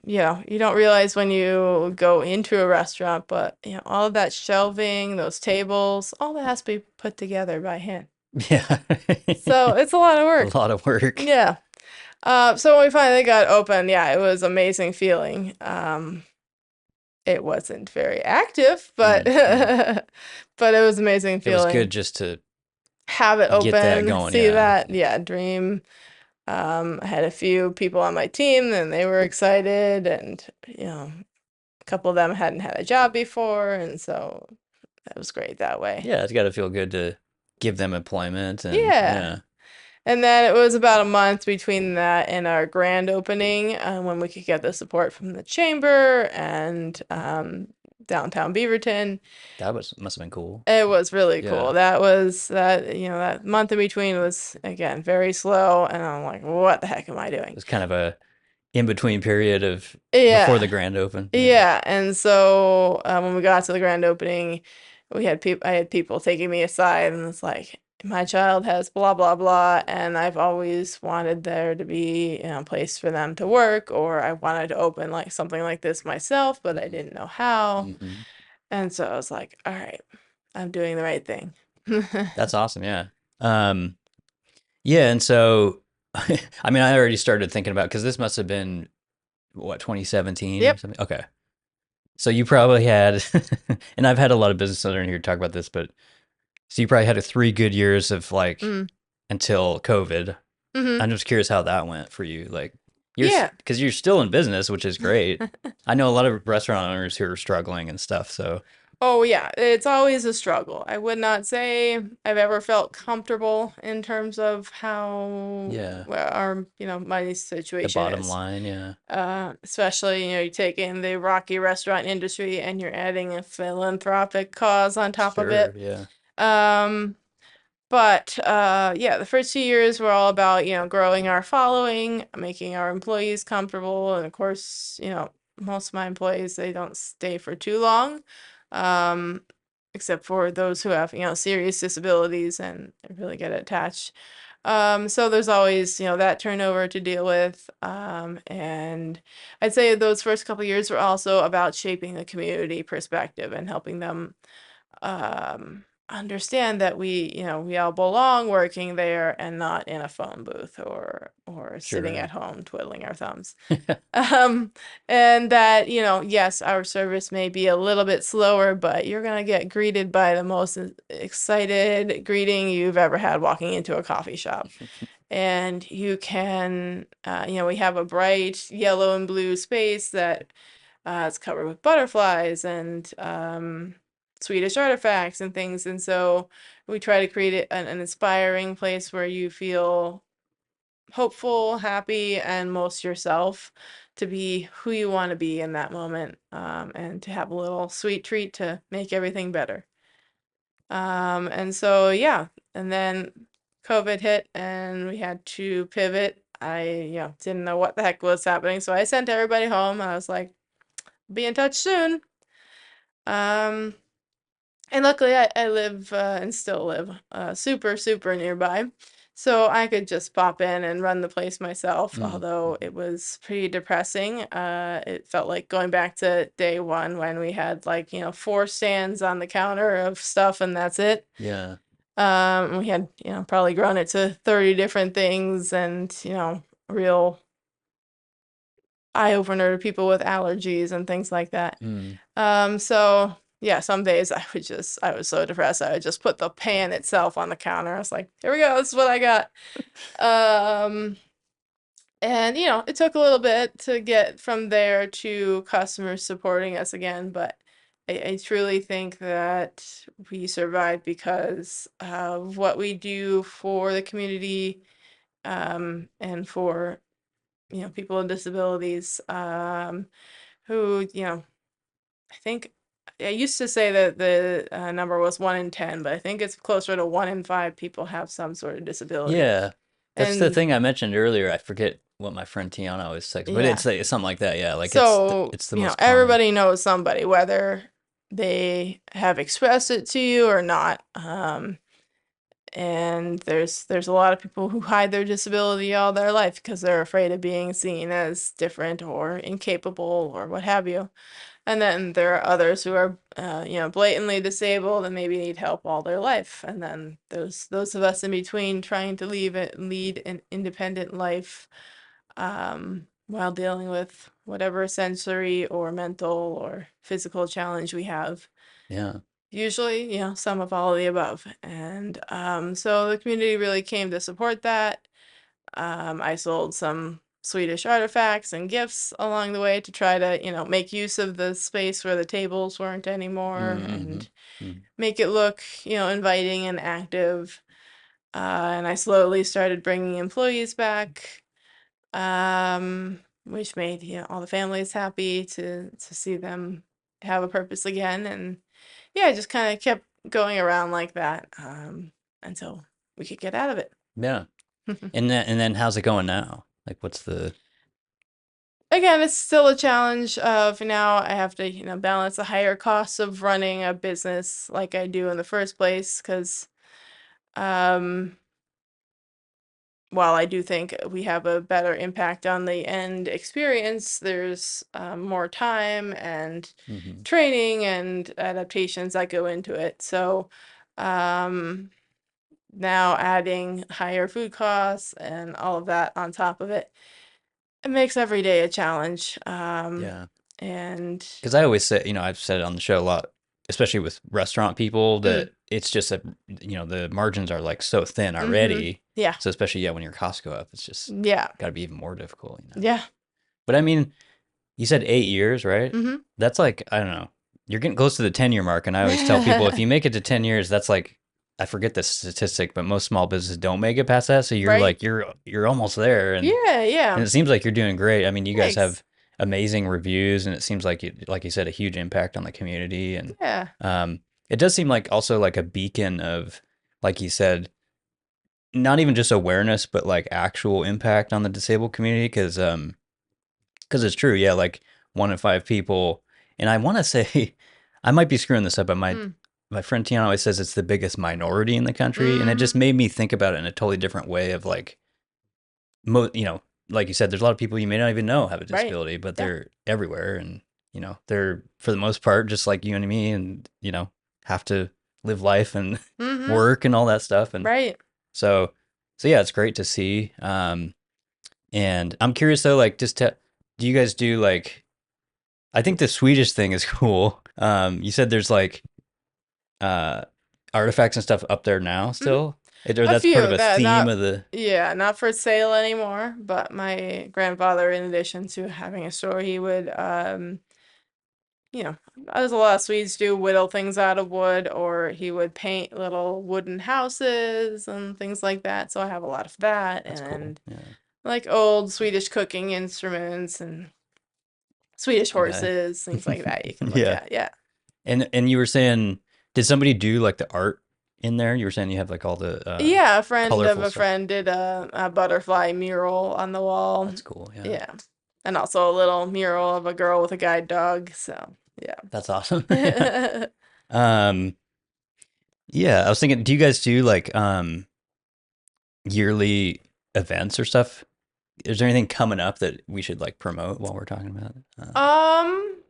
you don't realize when you go into a restaurant, but all of that shelving, those tables, all that has to be put together by hand. yeah. So it's a lot of A work. lot of work. Yeah. So when we finally got open, yeah, it was amazing feeling. It wasn't very active, but Mm. but it was amazing It was good feeling. just to Have it get that open, going. see Yeah, that, yeah, dream. I had a few people on my team and they were excited, and a couple of them hadn't had a job before, and so that was great that way. yeah. It's got to feel good to give them employment, and Yeah. yeah, And then it was about a month between that and our grand opening, when we could get the support from the chamber and downtown Beaverton. that was must have been cool. It was really Yeah, cool. That month in between was again very slow, and I'm like, what the heck am I it doing? was kind of a in between period of before the Yeah. grand open. Yeah, Yeah, and so when we got to the grand opening, I had people taking me aside, and it's like, my child has blah blah blah, and I've always wanted there to be a place for them to work, or I wanted to open like something like this myself, but I didn't know how, hmm. and so I was like, all right, I'm doing the right thing. That's awesome. Yeah, um, yeah. And so, I mean, I already started thinking about because this must have been what 2017 or Yep. something. Okay, so you probably had, and I've had a lot of business owners in here talk about this, but so you probably had a 3 good years of like Mm. until COVID. Hmm. I'm just curious how that went for you. Like Yeah. because you're still in business, which is great. I know a lot of restaurant owners who are struggling and stuff. So Oh yeah, it's always a struggle. I would not say I've ever felt comfortable in terms of how yeah, our, money the situation bottom is. line. Yeah, Especially, you take in the rocky restaurant industry and you're adding a philanthropic cause on top of sure. it. Yeah, Um, but yeah, the first 2 years were all about, growing our following, making our employees comfortable. And of course, most of my employees, they don't stay for too long, um, except for those who have, serious disabilities and really get attached. So there's always, that turnover to deal with. And I'd say those first couple years were also about shaping the community perspective and helping them understand that we all belong working there and not in a phone booth or sitting sure. at home twiddling our thumbs. um and that yes, our service may be a little bit slower, but you're going to get greeted by the most excited greeting you've ever had walking into a coffee shop. And you can we have a bright yellow and blue space that it's covered with butterflies and Swedish artifacts and things. And so we try to create an inspiring place where you feel hopeful, happy, and most yourself, to be who you want to be in that moment, and to have a little sweet treat to make everything better. And so, yeah, and then COVID hit and we had to pivot. I, didn't know what the heck was happening. So I sent everybody home. I was like, be in touch soon. Um, and luckily I live and still live super, super nearby. So I could just pop in and run the place myself, Mm, although mhm. it was pretty depressing. It felt like going back to day one when we had like, 4 stands on the counter of stuff and that's it. Yeah. We had, probably grown it to 30 different things and, real eye opener to people with allergies and things like that. Mm. So yeah, some days I was so depressed, I would just put the pan itself on the counter. I was like, here we go, this is what I got. Um, and it took a little bit to get from there to customers supporting us again, but I truly think that we survived because of what we do for the community, and for people with disabilities, who I think I used to say that the number was 1 in 10, but I think it's closer to 1 in 5 people have some sort of disability. Yeah. That's the And thing I mentioned earlier. I forget what my friend Tiana always says, but yeah, it's something like that. Yeah, like so it's the most common. everybody knows somebody, whether they have expressed it to you or not. And there's a lot of people who hide their disability all their life because they're afraid of being seen as different or incapable or what have you. And then there are others who are, blatantly disabled and maybe need help all their life. And then there's those of us in between trying to lead an independent life, while dealing with whatever sensory or mental or physical challenge we have. Yeah. Usually, some of all of the above. And so the community really came to support that. I sold some Swedish artifacts and gifts along the way to try to, make use of the space where the tables weren't anymore Mm-hmm. and Mm. make it look, inviting and active. And I slowly started bringing employees back, which made, all the families happy to see them have a purpose again. And yeah, I just kind of kept going around like that, until we could get out of it. Yeah. And then how's it going now? Like what's the Again, it's still a challenge of now I have to, balance the higher costs of running a business like I do in the first place. Because um, while I do think we have a better impact on the end experience, there's more time and hmm training and adaptations that go into it. So um, now adding higher food costs and all of that on top of it, it makes every day a challenge. yeah. And Because I always say, I've said it on the show a lot, especially with restaurant people, mm, that it's just that, the margins are like so thin mm-hmm. already. Yeah. So especially, yeah, when your costs go up, it's just Yeah. got to be even more difficult. Yeah. But I mean, you said 8 years, right? Mm-hmm. That's like, I don't know, you're getting close to the 10-year mark. And I always tell people if you make it to 10 years, that's like, I forget the statistic, but most small businesses don't make it past that. So you're Right. like, you're almost there. Yeah, And yeah. it seems like you're doing great. I mean, you guys Thanks. have amazing reviews, and it seems like like you said, a huge impact on the community. And Yeah. um, it does seem like also like a beacon of, like you said, not even just awareness, but like actual impact on the disabled community. Because it's true, yeah. Like 1 in 5 people, and I want to say, I might be screwing this up, but my Mm. my friend Tiana always says it's the biggest minority in the country, and it just Mm-hmm. made me think about it in a totally different way of like like you said, there's a lot of people you may not even know have a Right. disability, but Yeah. they're everywhere, and they're for the most part just like you and me, and have to live life and Mm-hmm. work and all that stuff, and Right. so yeah, it's great to see. And I'm curious though, like, do you guys do like? I think the Swedish thing is cool. You said there's like uh artifacts and stuff up there now Mm-hmm. still. Or A that's part of few a that theme not of the. yeah, not for sale anymore, but my grandfather, in addition to having a store, he would you know, as a lot of Swedes do, whittle things out of wood, or he would paint little wooden houses and things like that. So I have a lot of that, That's cool. and Yeah. like old Swedish cooking instruments and Swedish Okay. horses, things like that you can look Yeah. at. Yeah. And you were saying, did somebody do like the art in there? You were saying you have like all the Yeah, a friend of colorful a stuff. friend did a butterfly mural on the wall. That's cool. Yeah. Yeah. And also a little mural of a girl with a guide dog. So, That's awesome. Yeah. yeah. Um, yeah, I was thinking, do you guys do like yearly events or stuff? Is there anything coming up that we should like promote while we're talking about it? Um,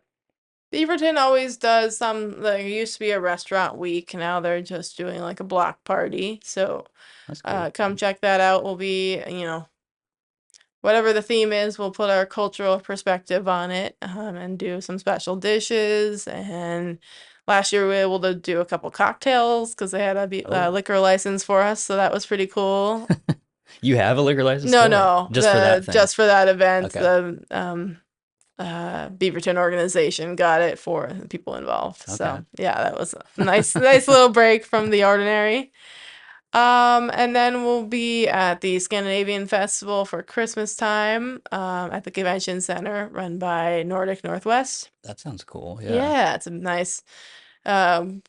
Beaverton always does some, like, it used to be a restaurant week. Now they're just doing like a block party. So, That's cool. come check that out. We'll be, whatever the theme is, we'll put our cultural perspective on it, and do some special dishes. And last year we were able to do a couple cocktails because they had a Oh, liquor license for us, so that was pretty cool. you have a liquor license No, still, or no, just for that the thing? just for that event, Okay. the Beaverton organization got it for the people involved. Okay. So yeah, that was a nice little break from the ordinary. And then we'll be at the Scandinavian Festival for Christmas time, at the convention center run by Nordic Northwest. That sounds cool. Yeah. Yeah, it's a nice,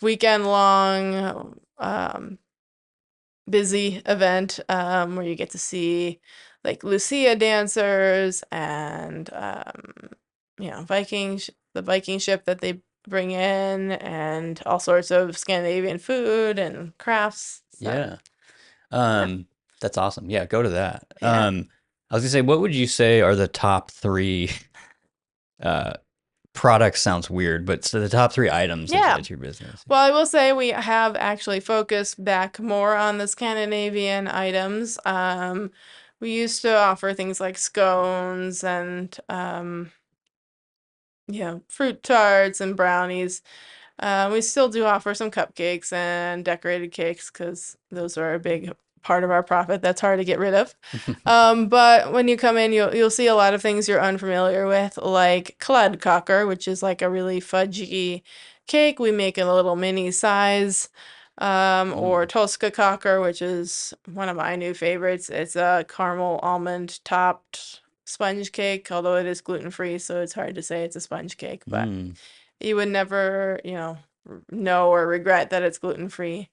weekend long, busy event, where you get to see like Lucia dancers and, the Viking ship that they bring in, and all sorts of Scandinavian food and crafts. So Yeah. yeah, That's awesome. Yeah, go to that. yeah, I was gonna say, what would you say are the top three uh products sounds weird, but so the top three items yeah. at your business? Well, I will say we have actually focused back more on the Scandinavian items. We used to offer things like scones and, fruit tarts and brownies. We still do offer some cupcakes and decorated cakes because those are a big part of our profit. That's hard to get rid of. But when you come in, you'll see a lot of things you're unfamiliar with, like Cocker, which is like a really fudgy cake. We make in a little mini size. Or Mm, Tosca Cocker, which is one of my new favorites. It's a caramel almond topped sponge cake, although it is gluten free, so it's hard to say it's a sponge cake, but mm, you would never, know or regret that it's gluten free.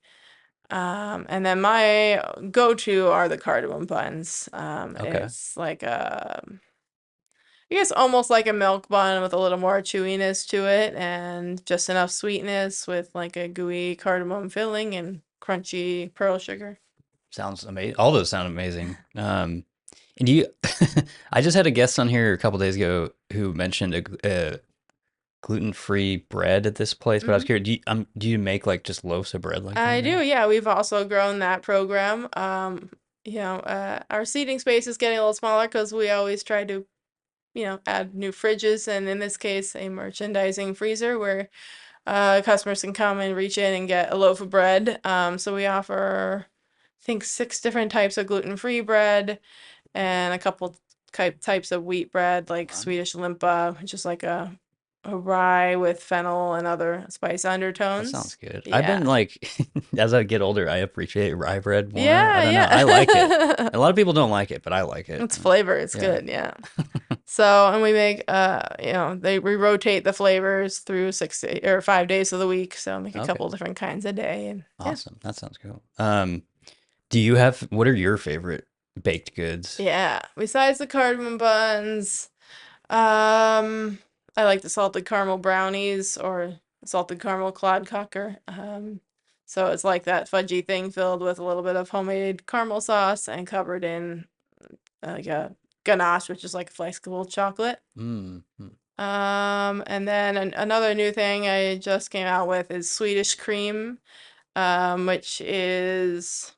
And then my go-to are the cardamom buns. okay. It's like I guess almost like a milk bun with a little more chewiness to it and just enough sweetness with like a gooey cardamom filling and crunchy pearl sugar. Sounds amazing. All those sound amazing. And do you, I just had a guest on here a couple days ago who mentioned a gluten-free bread at this place, but I was Hmm. curious, do you make like just loaves of bread like I that do, or? yeah. We've also grown that program. Our seating space is getting a little smaller because we always try to, add new fridges, and in this case, a merchandising freezer where, customers can come and reach in and get a loaf of bread. So we offer, I think, six different types of gluten-free bread and a couple types of wheat bread, like Wow. Swedish limpa, which is like a rye with fennel and other spice That sounds undertones. good. I've Yeah. been like, as I get older, I appreciate rye bread more. I Yeah, don't know. I like it. yeah. A lot of people don't like it, but I like it. It's flavor, it's Yeah. good, yeah. So, and we make, we rotate the flavors through 5 days of the week. So make a Okay. couple different kinds a day, and yeah. Awesome. That sounds cool. What are your favorite baked goods? Yeah. Besides the cardamom buns, um, I like the salted caramel brownies or salted caramel clodcocker. So it's like that fudgy thing filled with a little bit of homemade caramel sauce and covered in, like a ganache, which is like flexible chocolate. Mm, mm, And then another new thing I just came out with is Swedish cream, which is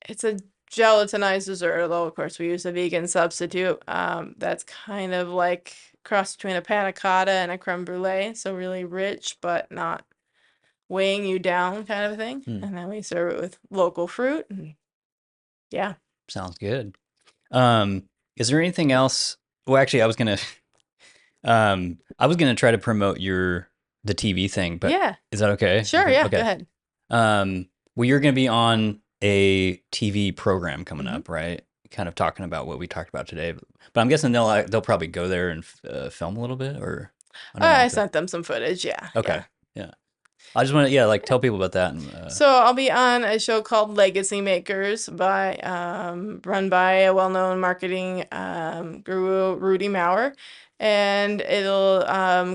it's a gelatinized dessert, although of course we use a vegan substitute. That's kind of like cross between a panna cotta and a creme brulee, so really rich but not weighing you down kind of a thing. mm. And then we serve it with local fruit, and yeah. Sounds good. Um, is there anything else? Well, actually, I was gonna try to promote the TV thing, but Yeah. is that okay? Sure, yeah, go Okay. ahead. Well, you're gonna be on a TV program coming Hmm. up, right? Kind of talking about what we talked about today, but I'm guessing they'll probably go there and film a little bit, or I don't know I if that. sent them some footage, yeah, Okay, yeah. yeah. I just want to, yeah, like tell people about that. And So I'll be on a show called Legacy Makers run by a well-known marketing guru, Rudy Maurer, and it'll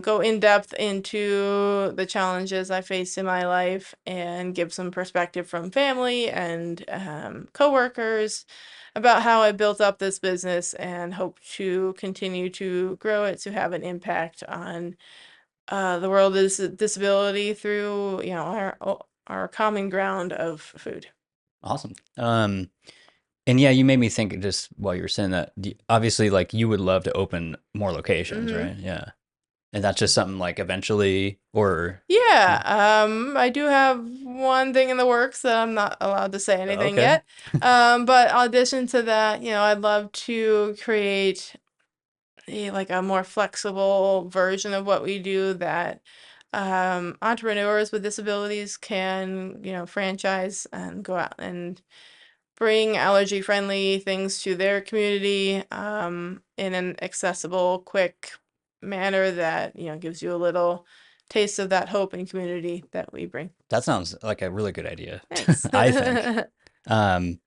go in depth into the challenges I faced in my life and give some perspective from family and coworkers about how I built up this business and hope to continue to grow it to have an impact on the world is disability through our common ground of food. Awesome. And yeah, you made me think just while you were saying that. Obviously, like you would love to open more locations, Hmm. right? Yeah, and that's just something like eventually, or yeah. Yeah, I do have one thing in the works that I'm not allowed to say anything Okay. yet. But in addition to that, I'd love to create a more flexible version of what we do that entrepreneurs with disabilities can, franchise and go out and bring allergy-friendly things to their community in an accessible, quick manner that, gives you a little taste of that hope and community that we bring. That sounds like a really good idea, Thanks. I think. Um,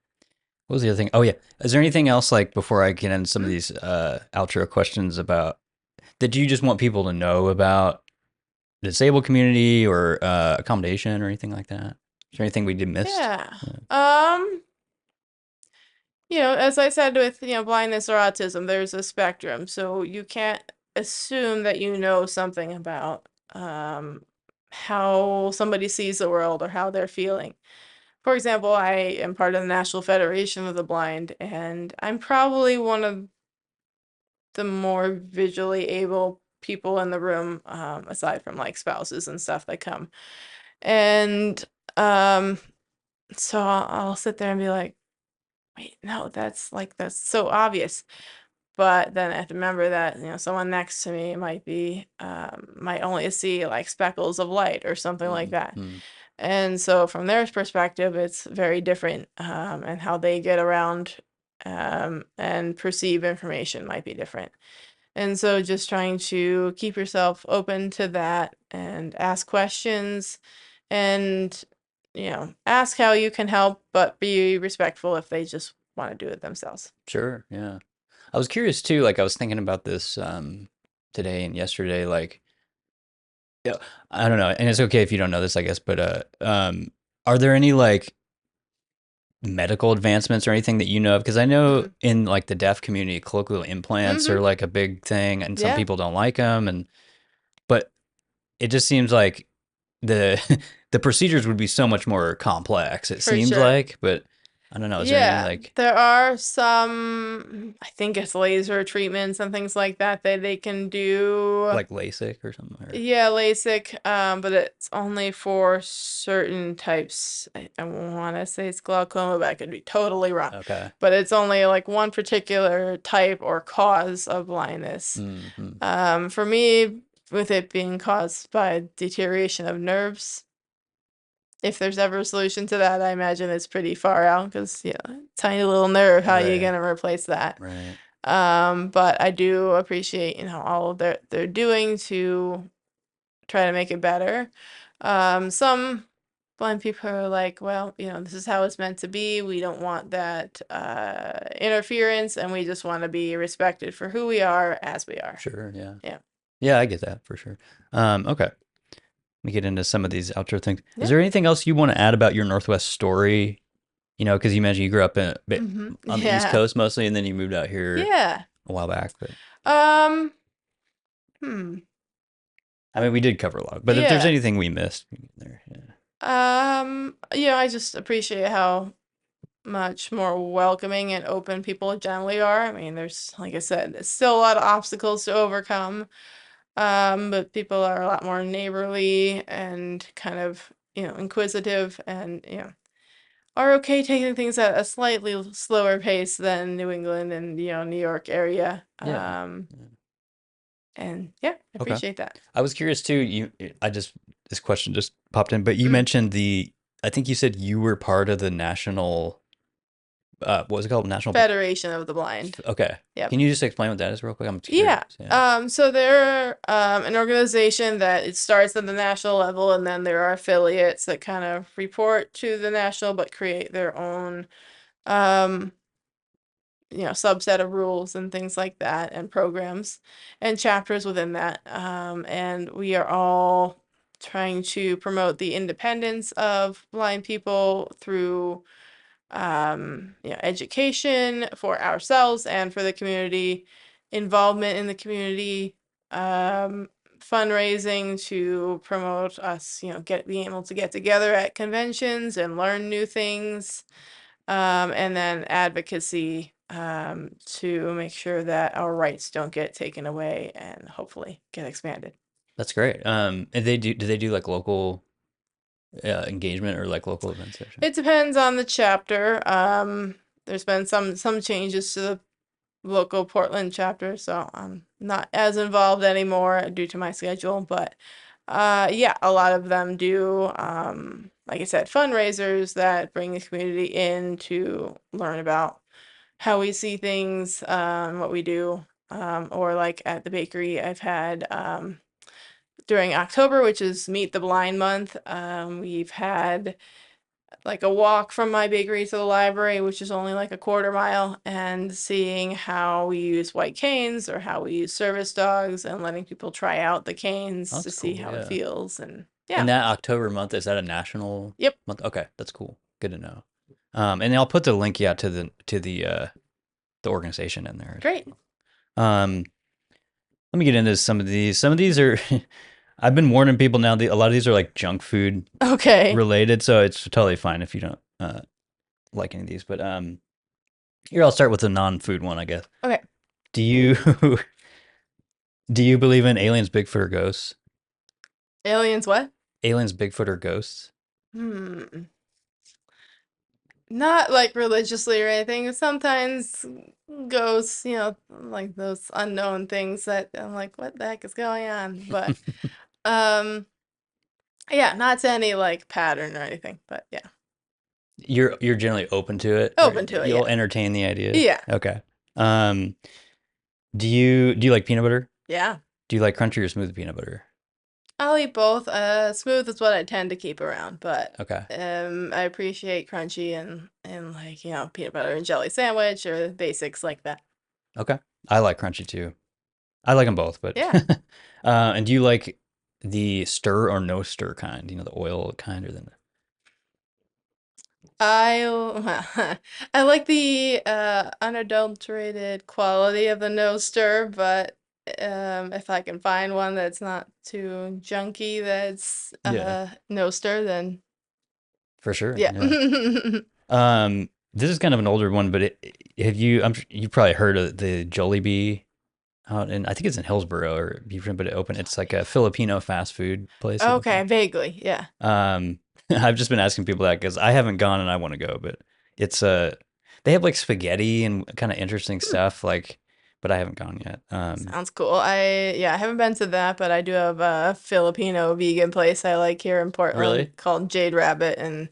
what was the other thing? Oh yeah, is there anything else like before I get into some of Mm, these outro questions about that you just want people to know about the disabled community or accommodation or anything like that? Is there anything we did missed? yeah. Um, as I said with, blindness or autism, there's a spectrum. So you can't assume that you know something about how somebody sees the world or how they're feeling. For example, I am part of the National Federation of the Blind, and I'm probably one of the more visually able people in the room, aside from like spouses and stuff that come. And um, so I'll sit there and be like, wait, no, that's so obvious. But then I have to remember that, someone next to me might only see like speckles of light or something like that. Mm-hmm. And so from their perspective, it's very different, and how they get around and perceive information might be different. And so just trying to keep yourself open to that and ask questions and, ask how you can help, but be respectful if they just want to do it themselves. Sure. Yeah. I was curious too. Like I was thinking about this today and yesterday. Like, yeah, I don't know, and it's okay if you don't know this, I guess. But are there any like medical advancements or anything that you know of? Because I know Mm. in like the deaf community, colloquial implants Mm-hmm. are like a big thing, and some Yeah, people don't like them. And but it just seems like the the procedures would be so much more complex. It for seems sure. like, but I don't know. Is there any Yeah, like there are some, I think it's laser treatments and things like that that they can do. LASIK or something? Or Yeah, LASIK, but it's only for certain types. I want to say it's glaucoma, but I could be totally wrong. okay. But it's only like one particular type or cause of blindness. Hmm. For me, with it being caused by deterioration of nerves, if there's ever a solution to that, I imagine it's pretty far out because, tiny little nerve, how you Right. gonna replace that? Right. But I do appreciate, all they're doing to try to make it better. Some blind people are like, well, this is how it's meant to be. We don't want that interference, and we just want to be respected for who we are as we are. Sure. Yeah. Yeah. Yeah, I get that for sure. Okay. Let me get into some of these outro things. Is Yeah. there anything else you want to add about your Northwest story? You know, because you mentioned you grew up in a bit Mm-hmm. on the East Yeah. Coast mostly, and then you moved out here Yeah. a while back. But Um, hmm. I mean, we did cover a lot. But if there's Yeah. anything we missed, there. Yeah. I just appreciate how much more welcoming and open people generally are. I mean, there's, like I said, there's still a lot of obstacles to overcome. But people are a lot more neighborly and kind of, inquisitive and, are okay taking things at a slightly slower pace than New England and, New York area. Yeah. And yeah, I Okay. appreciate that. I was curious too. I just this question just popped in, but you Mm. mentioned the. I think you said you were part of the national. What was it called? National. Federation of the Blind. Okay. Yep. Can you just explain what that is real quick? I'm Yeah. curious. Yeah. So they're an organization that it starts at the national level, and then there are affiliates that kind of report to the national but create their own um subset of rules and things like that, and programs and chapters within that. And we are all trying to promote the independence of blind people through education for ourselves and for the community, involvement in the community, um, fundraising to promote us, being able to get together at conventions and learn new things, and then advocacy to make sure that our rights don't get taken away and hopefully get expanded. That's great. And they do they do like local engagement or like local events there? It depends on the chapter. There's been some changes to the local Portland chapter, so I'm not as involved anymore due to my schedule. But yeah, a lot of them do, like I said, fundraisers that bring the community in to learn about how we see things, what we do. Or like at the bakery, I've had during October, which is Meet the Blind Month, we've had like a walk from my bakery to the library, which is only like a quarter mile, and seeing how we use white canes or how we use service dogs and letting people try out the canes to That's see cool. how it Yeah. feels. And And yeah, that October month, is that a national yep, month? Okay, that's cool. Good to know. And I'll put the link, yeah, to the organization in there as great. well. Let me get into some of these. Some of these are I've been warning people now. A lot of these are like junk food Okay. related, so it's totally fine if you don't like any of these. But here I'll start with a non-food one, I guess. Okay. Do you do you believe in aliens, Bigfoot, or ghosts? Aliens, what? Aliens, Bigfoot, or ghosts? Hmm. Not like religiously or anything. Sometimes ghosts, like those unknown things that I'm like, what the heck is going on? But um, yeah, not to any like pattern or anything. But yeah, You're generally open to it, or open to it. you'll Yeah. entertain the idea. Yeah. Okay. Um, do you like peanut butter? Yeah. Do you like crunchy or smooth peanut butter? I'll eat both. Smooth is what I tend to keep around, but Okay. I appreciate crunchy and like, peanut butter and jelly sandwich or basics like that. Okay. I like crunchy too. I like them both, but Yeah. and do you like the stir or no stir kind? You know, the oil kind or the I I like the unadulterated quality of the no stir, but if I can find one that's not too junky that's yeah, no stir, then for sure. yeah. Yeah. This is kind of an older one, but have you? You probably heard of the Jollibee out in, I think it's in Hillsboro or Beaverton, but it opened. It's like a Filipino fast food place that Okay, opened. vaguely, yeah. I've just been asking people that because I haven't gone and I want to go, but it's they have like spaghetti and kind of interesting Hmm. stuff, like, but I haven't gone yet. Sounds cool. I haven't been to that, but I do have a Filipino vegan place I like here in Portland Really? called Jade Rabbit, and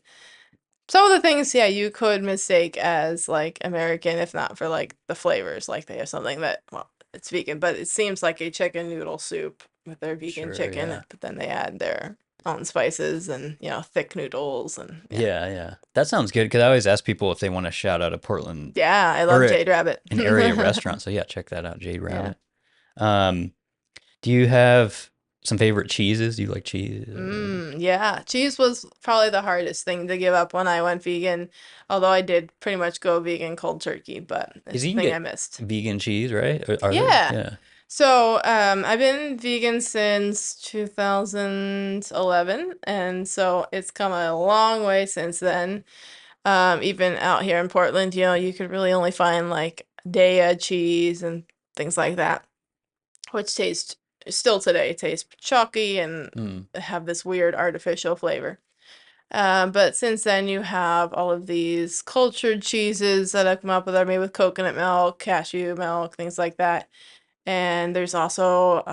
some of the things, yeah, you could mistake as like American if not for like the flavors. Like they have something that, well, it's vegan, but it seems like a chicken noodle soup with their vegan Sure, chicken, yeah. but then they add their own spices and, thick noodles and yeah. Yeah, yeah. That sounds good because I always ask people if they want to shout out a Portland Yeah, I or love Jade Rabbit. an area restaurant. So yeah, check that out, Jade Yeah. Rabbit. Um, do you have some favorite cheeses? Do you like cheese? Yeah. Cheese was probably the hardest thing to give up when I went vegan, although I did pretty much go vegan cold turkey, but Because it's you the can thing I get missed. vegan cheese, right? Are there? Yeah. Yeah. So, I've been vegan since 2011, and so it's come a long way since then. Even out here in Portland, you could really only find like Daiya cheese and things like that, which taste still today taste chalky and Hmm. have this weird artificial flavor. But since then, you have all of these cultured cheeses that have come up that are made with coconut milk, cashew milk, things like that. And there's also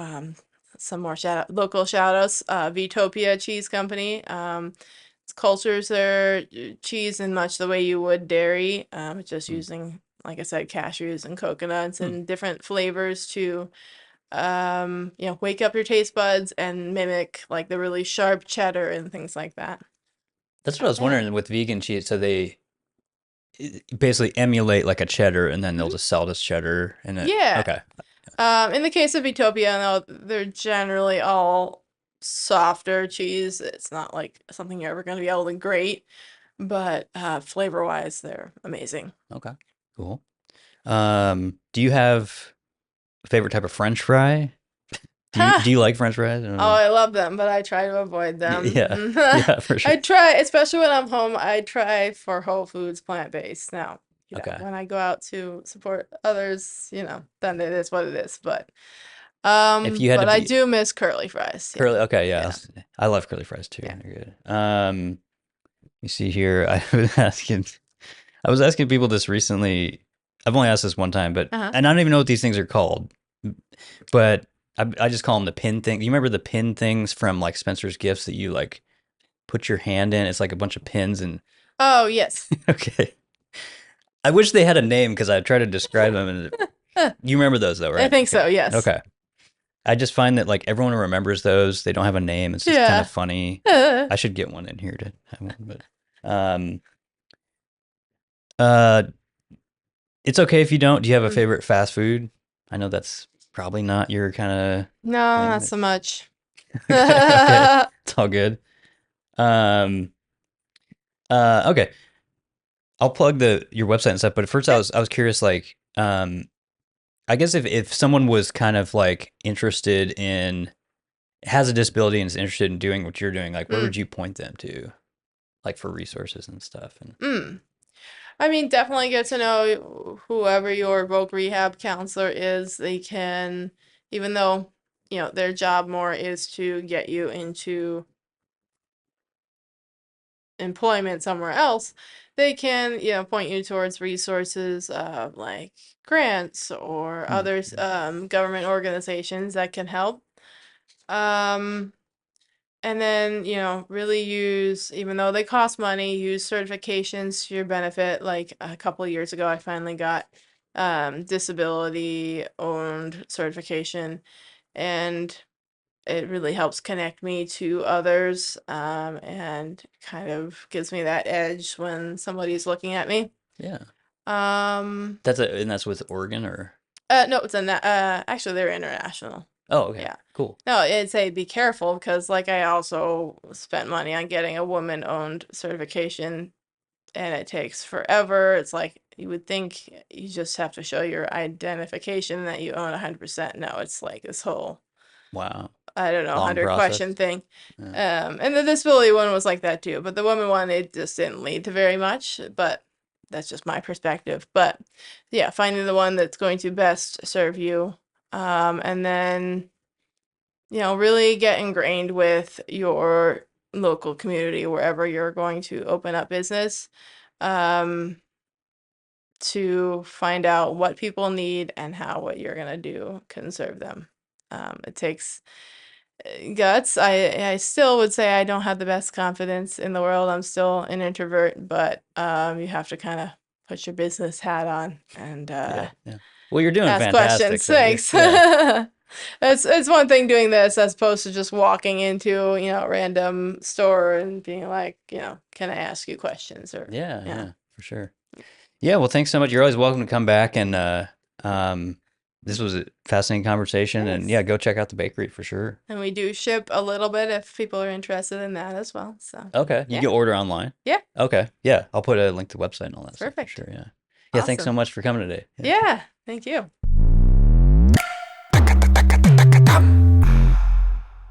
some more local shout outs. Vtopia Cheese Company. It cultures their cheese in much the way you would dairy, just Hmm. using, like I said, cashews and coconuts Hmm. and different flavors to, wake up your taste buds and mimic like the really sharp cheddar and things like that. That's what I was Yeah. wondering with vegan cheese. So basically emulate like a cheddar, and then they'll Mhm. just sell it as cheddar. And it Yeah. okay, In the case of Utopia, though, they're generally all softer cheese. It's not like something you're ever going to be able to grate, but flavor-wise, they're amazing. okay, cool. Do you have a favorite type of French fry? Do you like French fries? I don't Oh, know. I love them, but I try to avoid Yeah, them. yeah, for sure. I try, especially when I'm home, I try for whole foods, plant-based. Now, Okay. when I go out to support others, then it is what it is. If you had to But I be do miss curly fries. Yeah. curly, okay, yeah, Yeah. I love curly fries too. Yeah. They're good. You see here, I was asking people this recently. I've only asked this one time, but Uh-huh. and I don't even know what these things are called. But I just call them the pin thing. You remember the pin things from like Spencer's Gifts that you like put your hand in? It's like a bunch of pins and Oh, yes. okay. I wish they had a name because I try to describe them. And you remember those though, I right? think Okay. so, yes. Okay. I just find that like everyone remembers those. They don't have a name. It's just kind of Yeah. funny. Uh, I should get one in here to have one, but um, uh, it's okay if you don't. Do you have a mm. favorite fast food? I know that's probably not your kind of No, thing. not so much. Okay, okay, it's all good. Um, okay, I'll plug the your website and stuff. But at first, Yeah. I was curious, like, I guess if someone was kind of like interested in has a disability and is interested in doing what you're doing, like, where Mm. would you point them to, like, for resources and stuff? And Mm. I mean, definitely get to know whoever your voc rehab counselor is. They can, even though, their job more is to get you into employment somewhere else, they can, point you towards resources like grants or hmm, others, government organizations that can help. Um, And then, really use, even though they cost money, use certifications to your benefit. Like a couple of years ago, I finally got disability owned certification, and it really helps connect me to others, and kind of gives me that edge when somebody's looking at me. yeah, Um, and that's with Oregon or no, actually they're international. oh, okay, Yeah. cool, No, it'd say be careful because, like, I also spent money on getting a woman-owned certification, and it takes forever. It's like you would think you just have to show your identification that you own 100%. No, it's like this whole, wow, I don't know, long 100 question process. thing. Yeah, And the disability one was like that too, but the woman one, it just didn't lead to very much. But that's just my perspective. But yeah, finding the one that's going to best serve you, and then really get ingrained with your local community wherever you're going to open up business, um, to find out what people need and how what you're gonna do can serve them. It takes guts. I still would say I don't have the best confidence in the world. I'm still an introvert, but you have to kind of put your business hat on and yeah, yeah. Well, you're doing ask fantastic, questions. so yeah, Thanks. yeah, It's one thing doing this as opposed to just walking into, a random store and being like, can I ask you questions or yeah, yeah. yeah, for sure. Yeah, well, thanks so much. You're always welcome to come back, and um, this was a fascinating conversation, and yeah, Thanks. go check out the bakery for sure. And we do ship a little bit if people are interested in that as well. So, Okay, you yeah. can order online. Yeah, Okay, yeah, I'll put a link to the website and all that it's stuff for perfect. sure. Yeah, yeah. Thanks so Awesome. much for coming today. Yeah. Yeah, thank you.